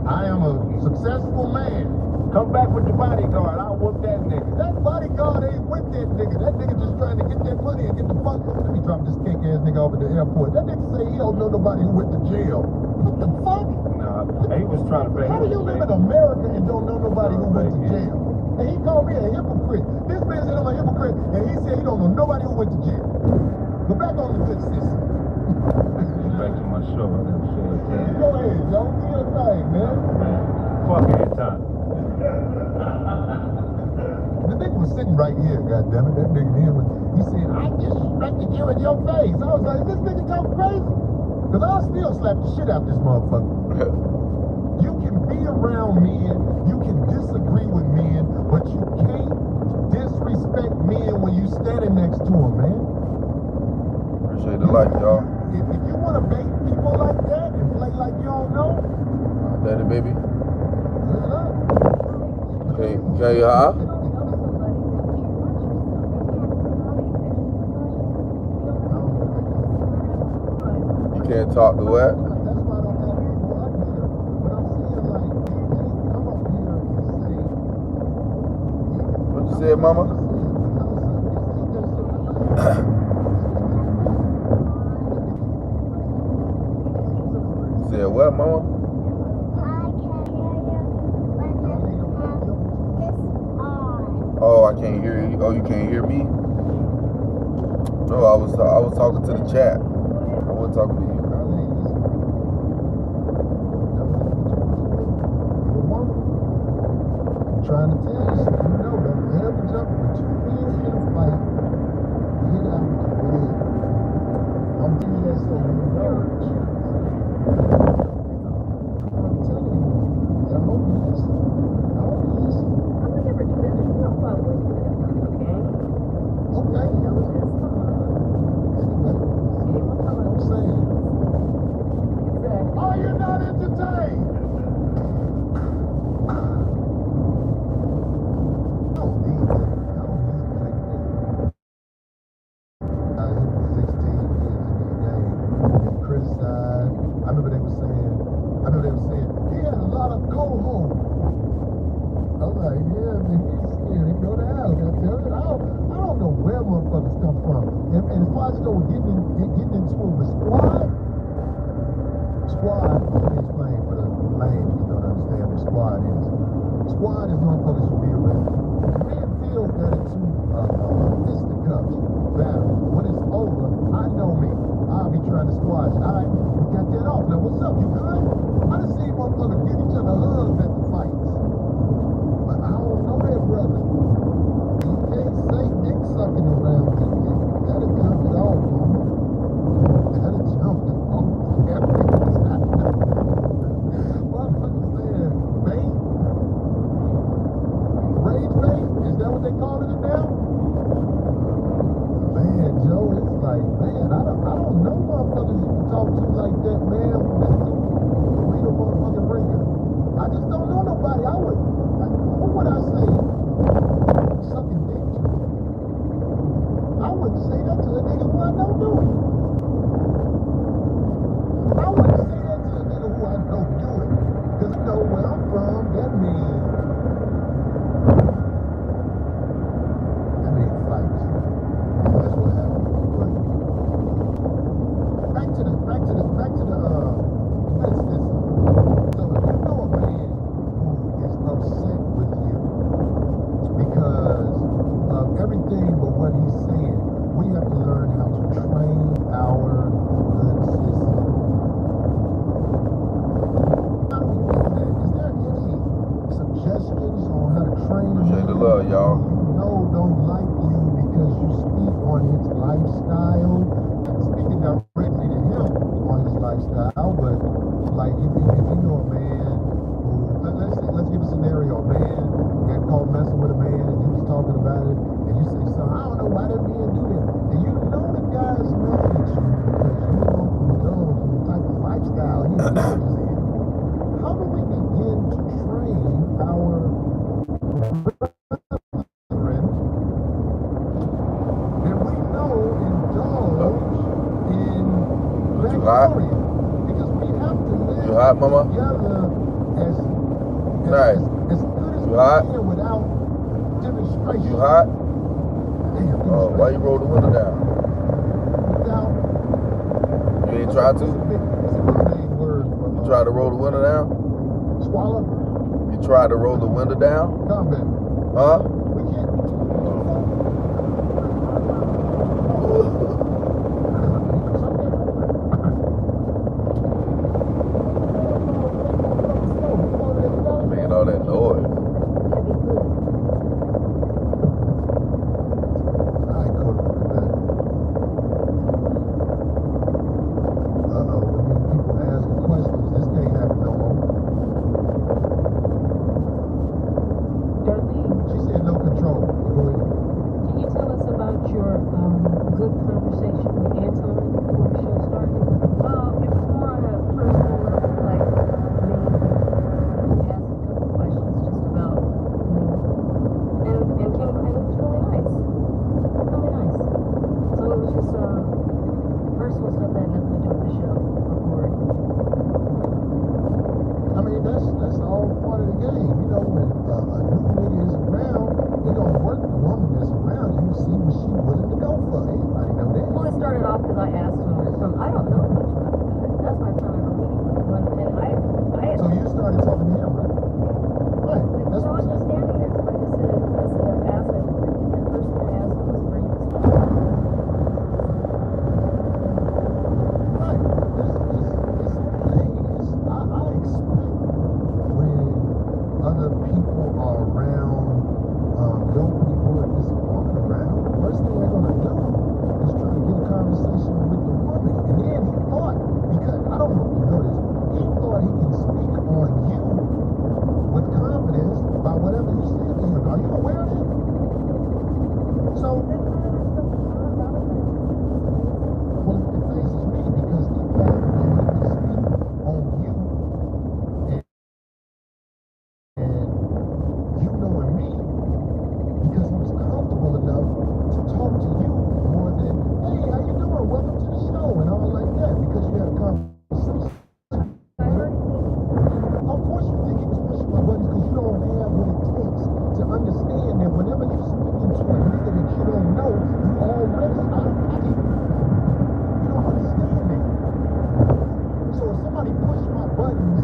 Speaker 2: I am a successful man.
Speaker 6: Come back with your bodyguard. I'll whoop that nigga.
Speaker 2: That bodyguard ain't with that nigga. That nigga just trying to get that money and get the fuck. Let me drop this cake ass nigga off at the airport. That nigga say he don't know nobody who went to jail. What the fuck?
Speaker 6: Nah, he was trying to pay.
Speaker 2: How do you live in America and don't know nobody who went to jail? And he called me a hypocrite. This man said I'm a hypocrite, and he said he don't know nobody who went to jail. But back on the good system.
Speaker 6: Back to my show.
Speaker 2: Go ahead, Joe. Do your thing, man.
Speaker 6: Fuck every time.
Speaker 2: The nigga was sitting right here, goddammit. That nigga here was, he said, I disrespected you in your face. I was like, is this nigga talking crazy? Because I'll still slap the shit out this motherfucker. You can be around men, you can disagree with men, but you can't disrespect men when you standing next to them, man.
Speaker 4: Appreciate the light, y'all.
Speaker 2: If you want to bait people like that and play like you don't know,
Speaker 4: Daddy, baby.
Speaker 2: good luck.
Speaker 4: Okay, huh? You can't talk to what?
Speaker 2: That's why I don't have people up here. But I'm saying, like, they come up here and say,
Speaker 4: What you said, mama? You said what, mama? Oh, I can't hear you. Oh, you can't hear me? No, I was talking to the chat. I wasn't talking to you.
Speaker 2: trying to tell you, so you know, don't ever jump when two men in a fight. Get out the way. I'm telling you that so you know. I'm telling you. And I hope you listen. I hope you listen.
Speaker 3: I would never do that. You know who I was with. Okay?
Speaker 2: Okay.
Speaker 3: That was just, come on.
Speaker 2: Anyway,
Speaker 3: See, what
Speaker 2: I'm saying.
Speaker 3: Exactly.
Speaker 2: Are you not entertained? I don't need that. I don't need clickbait. I hit 16 years in this game, getting criticized. I remember they were saying, he had a lot of co-hosts. I'm like, yeah, man, he go to hell, goddammit. I don't know where motherfuckers come from. And as far as you know, getting into it with Squad, let me explain for the lames who don't understand what Squad is. Squad is motherfuckers who be arrested. Me and Phil got into fisticuffs battle. When it's over, I know me. I'll be trying to squash. All right, we got that off. Now, what's up? You good? I done seen motherfuckers give each other hugs at the fights. But I don't know that brother. You can't say dick sucking around me. That'll jump it off, mama. That'll jump it off. Motherfuckers saying bait? Rage bait? Is that what they calling it now? Man, Joe, it's like, man, I don't know motherfuckers you can talk to like that, man. That's the real motherfucking ringer. I just don't know nobody. Who would I say sucking dick to? I wouldn't say that to a nigga who I know do it. I wouldn't say that to a nigga who I know do it. Because I know where I'm from, that means fights. That's what happened. But back to the instance. So if you know a man who is upset with you because of everything but what he's saying, we have to learn how to train our good system. How do we do that? Is there any suggestions on how to train a
Speaker 4: Appreciate
Speaker 2: man
Speaker 4: the love, y'all.
Speaker 2: who you know don't like you because you speak on his lifestyle? I'm speaking directly to him on his lifestyle, but like if you know a man who let's give a scenario, a man got caught messing with a man and you was talking about it and you say, son, I don't know why that man do that. And you know the guy's mad at you because you don't indulge in the type of lifestyle he indulges in. How do we begin to train our brethren that we know indulge in
Speaker 4: You hot?
Speaker 2: vainglory? Because we have to live
Speaker 4: You hot, mama?
Speaker 2: together as
Speaker 4: Nice.
Speaker 2: good as
Speaker 4: You
Speaker 2: we
Speaker 4: hot?
Speaker 2: can without demonstration.
Speaker 4: You hot?
Speaker 2: Damn,
Speaker 4: Oh, why you roll the window down?
Speaker 2: without,
Speaker 4: You ain't tried
Speaker 2: it's a
Speaker 4: to?
Speaker 2: big word for
Speaker 4: You tried to roll the window down?
Speaker 2: swallow.
Speaker 4: You tried to roll the window down?
Speaker 2: Come back.
Speaker 4: Huh?
Speaker 2: We can't.
Speaker 4: Making all that noise.
Speaker 2: Alright, cool. Uh-oh, we're getting people asking questions. This can't happen no more.
Speaker 5: Darlene,
Speaker 2: She said no people are around young people, if there's a woman around, the first thing they're gonna do is try to get a conversation with the woman. And then he thought, because I don't know if you know this, he thought he can speak on you with confidence by whatever you say to him. Are you aware of that? So, well, it faces me because he thought that he could speak on you and you knowing me because he was comfortable enough to talk to you more than, hey, how you doing? Welcome to the show and all like that because you had a conversation. Of course you think he was pushing my buttons because you don't have what it takes to understand that whenever you're speaking to a nigga that you don't know, you already out of pocket. You don't understand that. So if somebody pushed my buttons,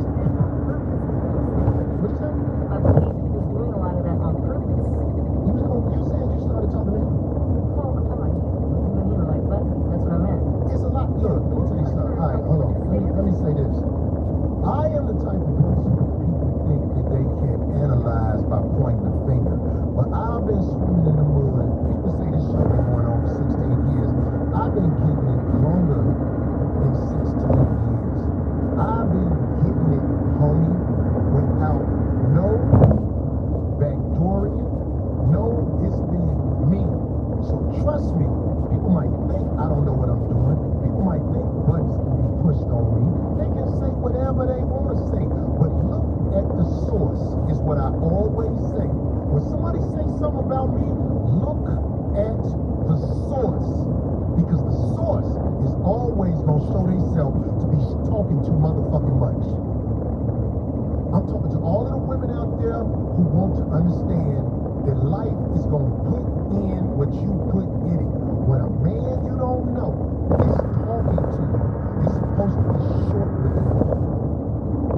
Speaker 2: what's that?
Speaker 3: I believe he was doing a lot of that on purpose.
Speaker 2: You said you started talking to me.
Speaker 3: No, I'm talking about you know, like buttons. That's what I meant.
Speaker 2: It's a lot. Look, let me tell you something. All right, hold on. Let me say this. I am the type of person that people think that they can analyze by pointing a finger. But I've been swimming in the mud. People say this show been going on for 6 to 8 years. I've been getting it longer than 6 to 8 years. I've been getting it, homie, without no backdooring. No, it's been me. So trust me, people might think I don't know what I'm doing. People might think buttons can be pushed on me. They can say whatever they want to say. But look at the source, is what I always say. When somebody says something about me, look at the source. Because the source is always going to show themselves to be talking too motherfucking much. I'm talking to all of the women out there who want to understand that life is going to put in what you put in it. When a man you don't know is talking to you, you're supposed to be short with him.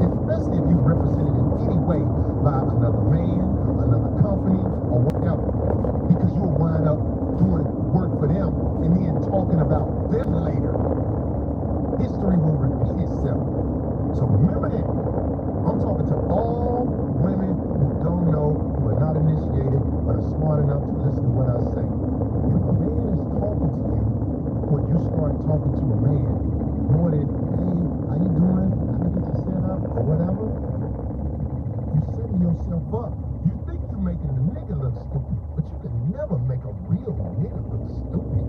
Speaker 2: Especially if you're represented in any way by another man, another company, or whatever. Because you'll wind up doing work for them and then talking about them later. History will repeat itself. So remember that. I'm talking to all women who don't know, who are not initiated, but are smart enough to listen to what I say. If a man is talking to you, or you start talking to a man, more than, hey, how you doing? How you get you set up? Or whatever, you're setting yourself up. You think you're making the nigga look stupid, but you can never make a real nigga look stupid.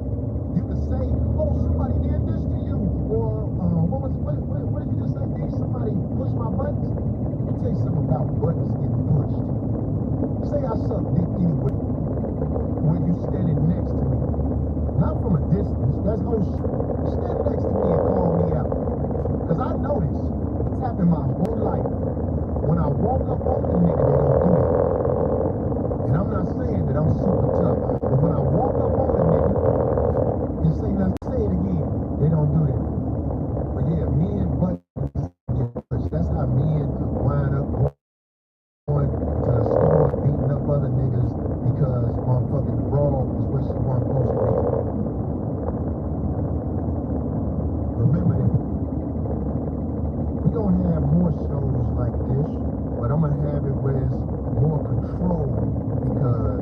Speaker 2: You can say, oh, somebody did this to you, or what did you just say? Did somebody push my buttons? Let me tell you something about buttons getting pushed. Say I suck dick anyway when you standing next to me. Not from a distance, that's no shit. Stand next to me and call me out. Because I know this. It's happened my whole life. When I walk up on the nigga, they don't do it. And I'm not saying that I'm super tough, but when I walk up on the nigga and say, let's say it again, they don't do that. But yeah, men buttons get pushed. That's how men wind up going to the store beating up other niggas because motherfucking raw is what she wasn't supposed to be. Remember that. We're gonna have more shows like this, but I'm gonna have it where it's more control because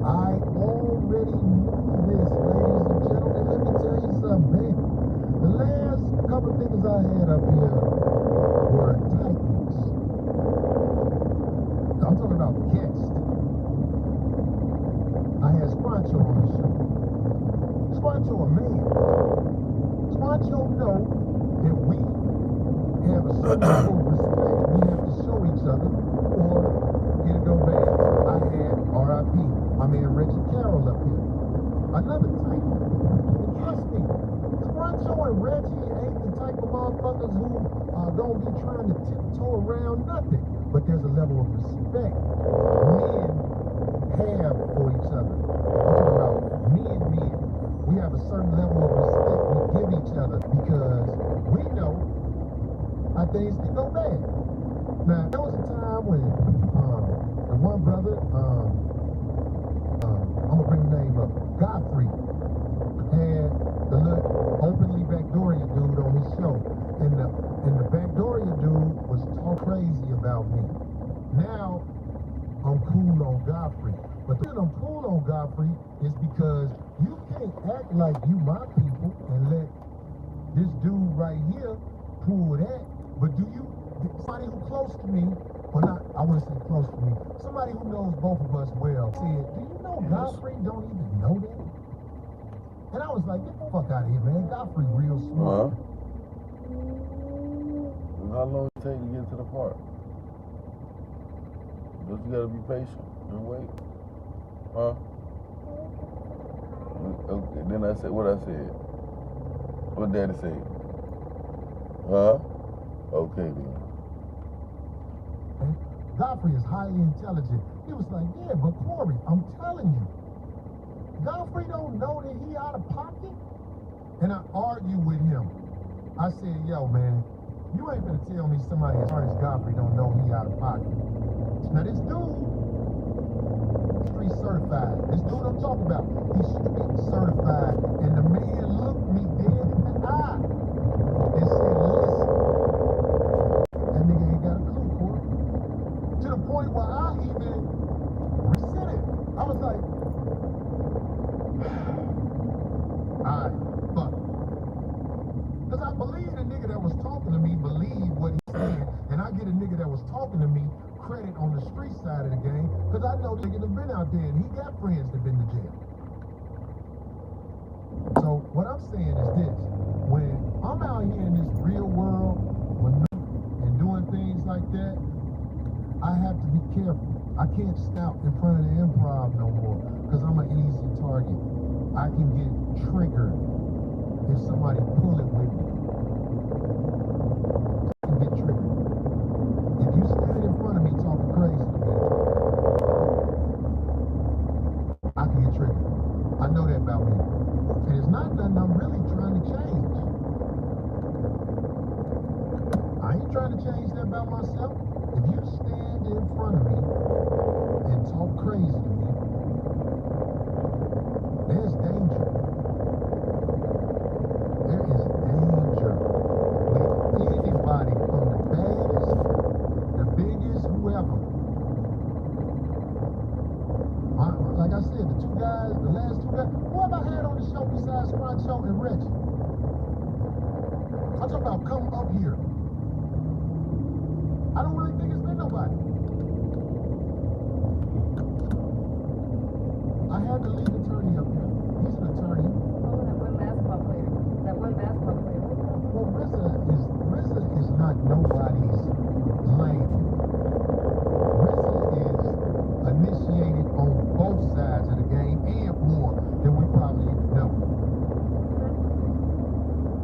Speaker 2: I already knew this, ladies and gentlemen. Let me tell you something, man. The last couple of niggas I had up here were titans. I'm talking about guests. I had Squancho on the show. Squancho a man. Squancho know that we have a certain level of respect we have to show each other or it'll go bad. I had R.I.P. my man Reggie Carroll up here. Another type. And trust me, Squancho and Reggie ain't the type of motherfuckers who are gonna be trying to tiptoe around nothing. But there's a level of respect men have for each other. I'm talking about me and men. We have a certain level of respect we give each other because we know how things can go bad. Now, there was a time when the one brother, I'm gonna bring the name up, Godfrey, had the little openly Backdoria dude on his show. And the Backdoria dude was talk crazy about me. Now, on Godfrey. But the reason I'm pulled on Godfrey is because you can't act like you my people and let this dude right here pull that. But do you, somebody who close to me, or not, I wouldn't say close to me, somebody who knows both of us well said, do you know Godfrey don't even know that? And I was like, get the fuck out of here, man. Godfrey real smart.
Speaker 4: How long it take to get to the park? Just you gotta be patient and wait. Huh? Okay, then I said what I said. What Daddy said? Huh? Okay then.
Speaker 2: Godfrey is highly intelligent. He was like, yeah, but Corey, I'm telling you, Godfrey don't know that he out of pocket. And I argued with him. I said, yo, man, you ain't gonna tell me somebody as smart as Godfrey don't know he out of pocket. Now this dude, street certified. This dude I'm talking about, he's street certified. And the man looked me dead in the eye and said, listen, that nigga ain't got a clue, Corey. To the point where I even reset it. I was like, alright, fuck. Because I believe the nigga that was talking to me believed what he said, and I get a nigga that was talking to me credit on the street side of the game, because I know niggas have been out there and he got friends that been to jail. So what I'm saying is this: when I'm out here in this real world and doing things like that, I have to be careful. I can't scout in front of the Improv no more, because I'm an easy target. I can get triggered if somebody pull it with me. I can get triggered. If you standing in front of me talking crazy to me, I can get triggered. I know that about me. And it's not nothing I'm really trying to change. I ain't trying to change that about myself. If you stand in front of me and talk crazy to me, there's danger. There is danger with anybody, from the baddest, the biggest, whoever. Like I said, the two guys, the last two guys, who have I had on the show besides Francho and Reggie? I'm talking about come up here. I don't really think it's been nobody. I had the lead attorney up here. He's an attorney.
Speaker 3: Oh, that one basketball player. That one basketball player.
Speaker 2: Well, RZA is not nobody's lane. RZA is initiated on both sides of the game and more than we probably even know.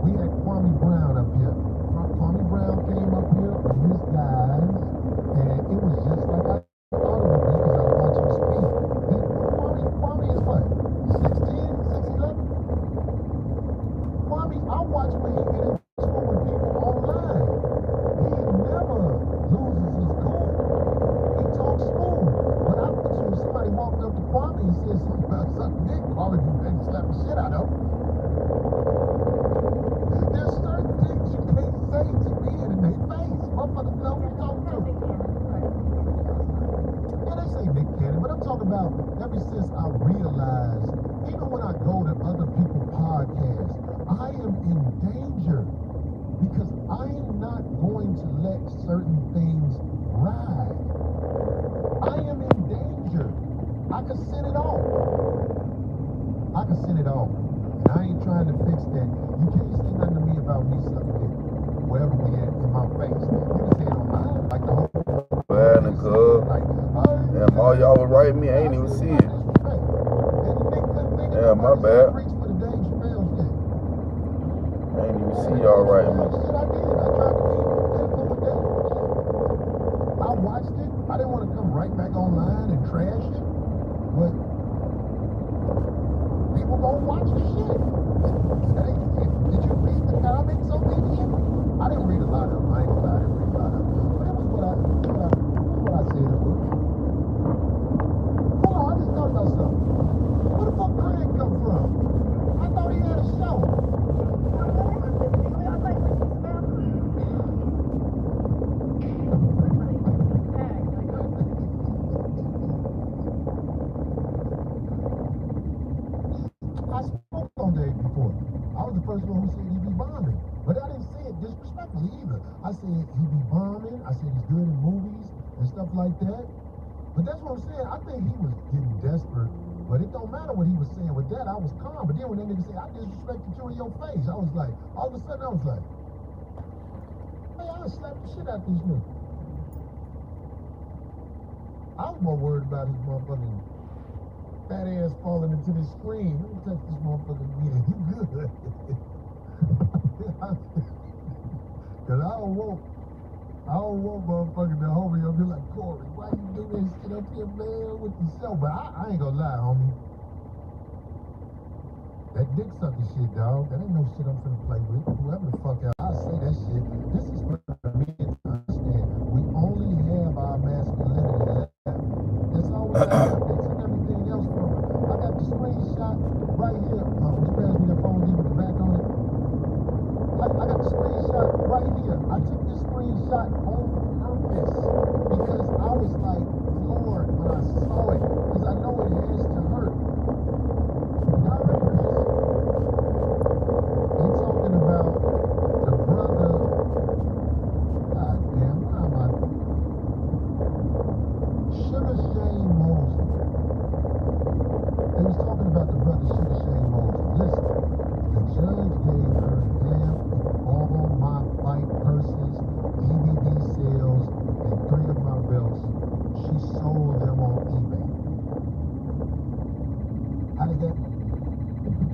Speaker 2: We had Kwame Brown up here. Kwame Brown came up here with his guys, and it was just like I thought it would be because I watched him speak. Kwame is what? 6'10", 6'11"? Kwame, I watch when he get into it with people online. He never loses his cool. He talks smooth. But I bet you if somebody walked up to Kwame and said something about something big, Kwame would be ready to slap the shit out of him. There's certain things you can't say to me in their face. Motherfuckers know who you're talking to. Yeah, they say Nick Cannon, but I'm talking about ever since I realized, even when I go to other people's podcasts, I am in danger because I am not going to let certain things ride. I am in danger. I can send it off. I can send it off. And I ain't trying to fix that. You can't say nothing to me about me sucking dick. Wherever we at, in my face. You can say it on mine, like the whole...
Speaker 4: Bad and cub. Damn, all y'all was writing me, I ain't even see it. Yeah, my bad. I ain't even see y'all writing me.
Speaker 2: I watched it. I didn't want to come right back online and trash it, but people gonna watch the shit. Did you read the comments on this shit? I didn't read a lot of them. I ain't gonna lie, I didn't read a lot of them. But it was what I said it was. Hold on, I just thought about something. Where the fuck Craig come from? I thought he had a show. I said he be bombing. I said he's good in movies and stuff like that. But that's what I'm saying. I think he was getting desperate. But it don't matter what he was saying with that. I was calm. But then when that nigga said, I disrespected you in your face, I was like, all of a sudden I was like, hey, I'll slap the shit out of this nigga. I was more worried about his motherfucking fat ass falling into the screen. Let me touch this motherfucker again. You good? Cause I don't want motherfucking the homie up here like, Corey, why you do this shit up here, man, with yourself? But I ain't gonna lie, homie. That dick sucking shit, dog, that ain't no shit I'm finna play with. Whoever the fuck else, I say that shit. This is for men to understand. We only have our masculinity left. That's all we got. They took everything else from us. I got the screenshot right here. Would you pass me the phone, leave with the back on it? I got the screenshot right here. I took this screenshot on purpose because I was like floored when I saw it because I know it has to hurt. Y'all remember this? They talking about the brother. God damn, why am I? Sugar Shane Mosley. They was talking about the brother Sugar Shane Mosley. Listen, the judge gave her half of all my fight purses, DVD sales, and 3 of my belts. She sold them on eBay. How did that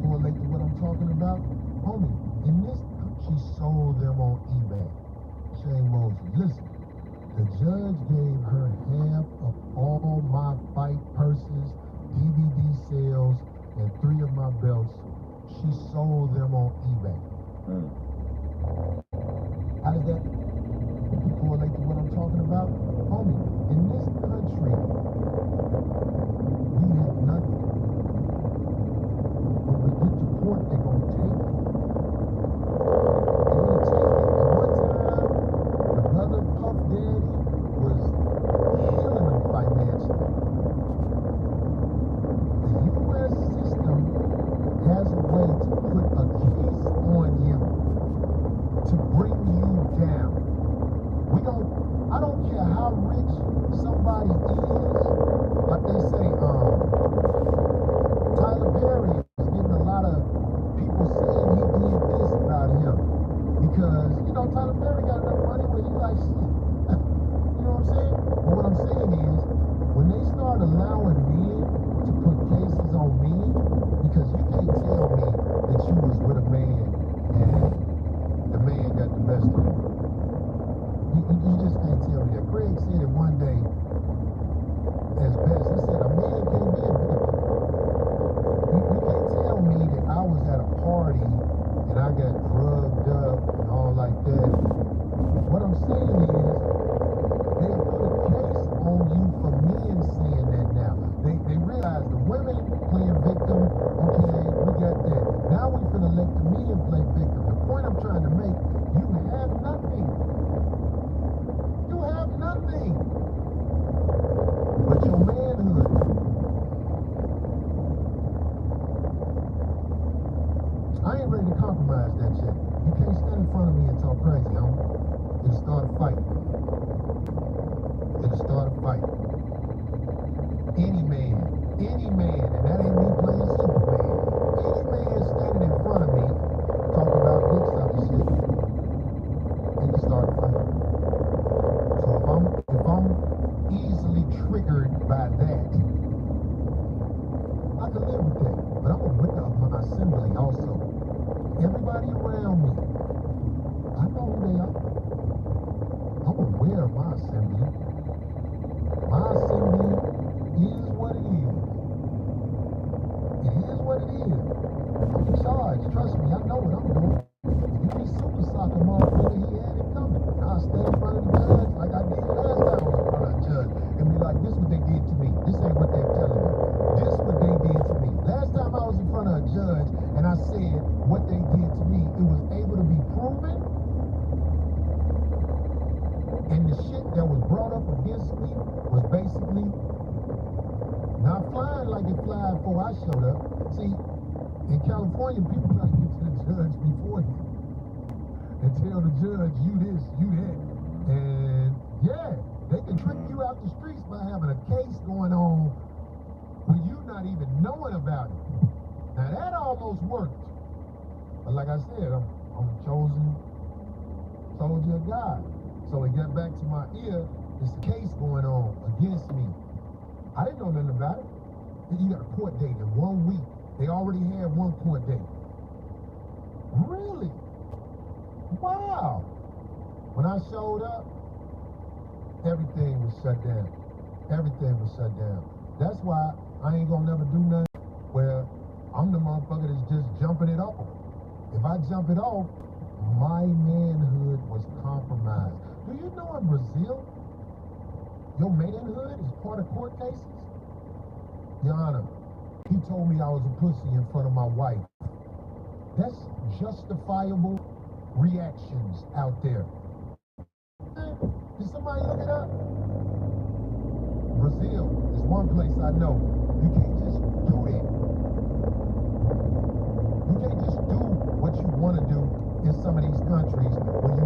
Speaker 2: correlate to what I'm talking about? Homie, in this, she sold them on eBay. Shane Mosley, listen. The judge gave her half of all my fight purses, DVD sales, and 3 of my belts. She sold them on eBay. How does that correlate to what I'm talking about? Homie, in this country, we have nothing. When we get to court, they're going to take it. They're going to take it. At one time, the brother Puff Daddy was killing them financially. The U.S. system has a way to put a case on you to bring you down. I don't care how rich somebody is, like they say, Tyler Perry is getting a lot of people saying he did this about him. Because, Tyler Perry got enough money where he like, you know what I'm saying? But what I'm saying is, when they start allowing men to put cases on men, because you can't tell me that you was with a man and the man got the best of you. You just can't tell me that. Craig said it one day as best. He said, a man can't be a victim. You can't tell me that I was at a party and I got drugged up and all like that. What I'm saying is, they put a case on you for men saying that now. They realize the women playing victim, okay, we got that. Now we finna let the men play victim. The point I'm trying to make, you have nothing. You have nothing but your manhood. I ain't ready to compromise that shit. You can't stand in front of me and talk crazy, homie. It'll start a fight. It'll start a fight. Any man, and that ain't me playing Superman. Any man standing in front of me talking about dick sucking shit, it can start a fight. So if I'm easily triggered by that, I can live with that. But I'm gonna whip up my assembly also. Everybody around me, I know who they are. I'm aware of my assembly. My assembly is what it is. It is what it is. I'm in charge. Trust me, I know what I'm doing. If you be super soccer motherfucker, he had it coming. I'll stand in front of the judge like I did last time I was in front of a judge and be like, this what they did to me. This ain't what they're telling me. This what they did to me. Last time I was in front of a judge and I said what they did to me, it was able to be proven. And the shit that was brought up against me was basically not flying like it flied before I showed up. See, in California, people try to get to the judge before you. and tell the judge you this, you that. And yeah, they can trick you out the streets by having a case going on when you not even knowing about it. Now that almost worked. But like I said, I'm a chosen soldier of God. So it got back to my ear, there's a case going on against me. I didn't know nothing about it. You got a court date in 1 week. They already had one court date. Really? Wow. When I showed up, everything was shut down. Everything was shut down. That's why I ain't gonna never do nothing where I'm the motherfucker that's just jumping it off. If I jump it off, my manhood was compromised. Do you know in Brazil, your manhood is part of court cases? Your Honor, he told me I was a pussy in front of my wife. That's justifiable reactions out there. Did somebody look it up? Brazil is one place I know. You can't just do it. You can't just do what you want to do in some of these countries when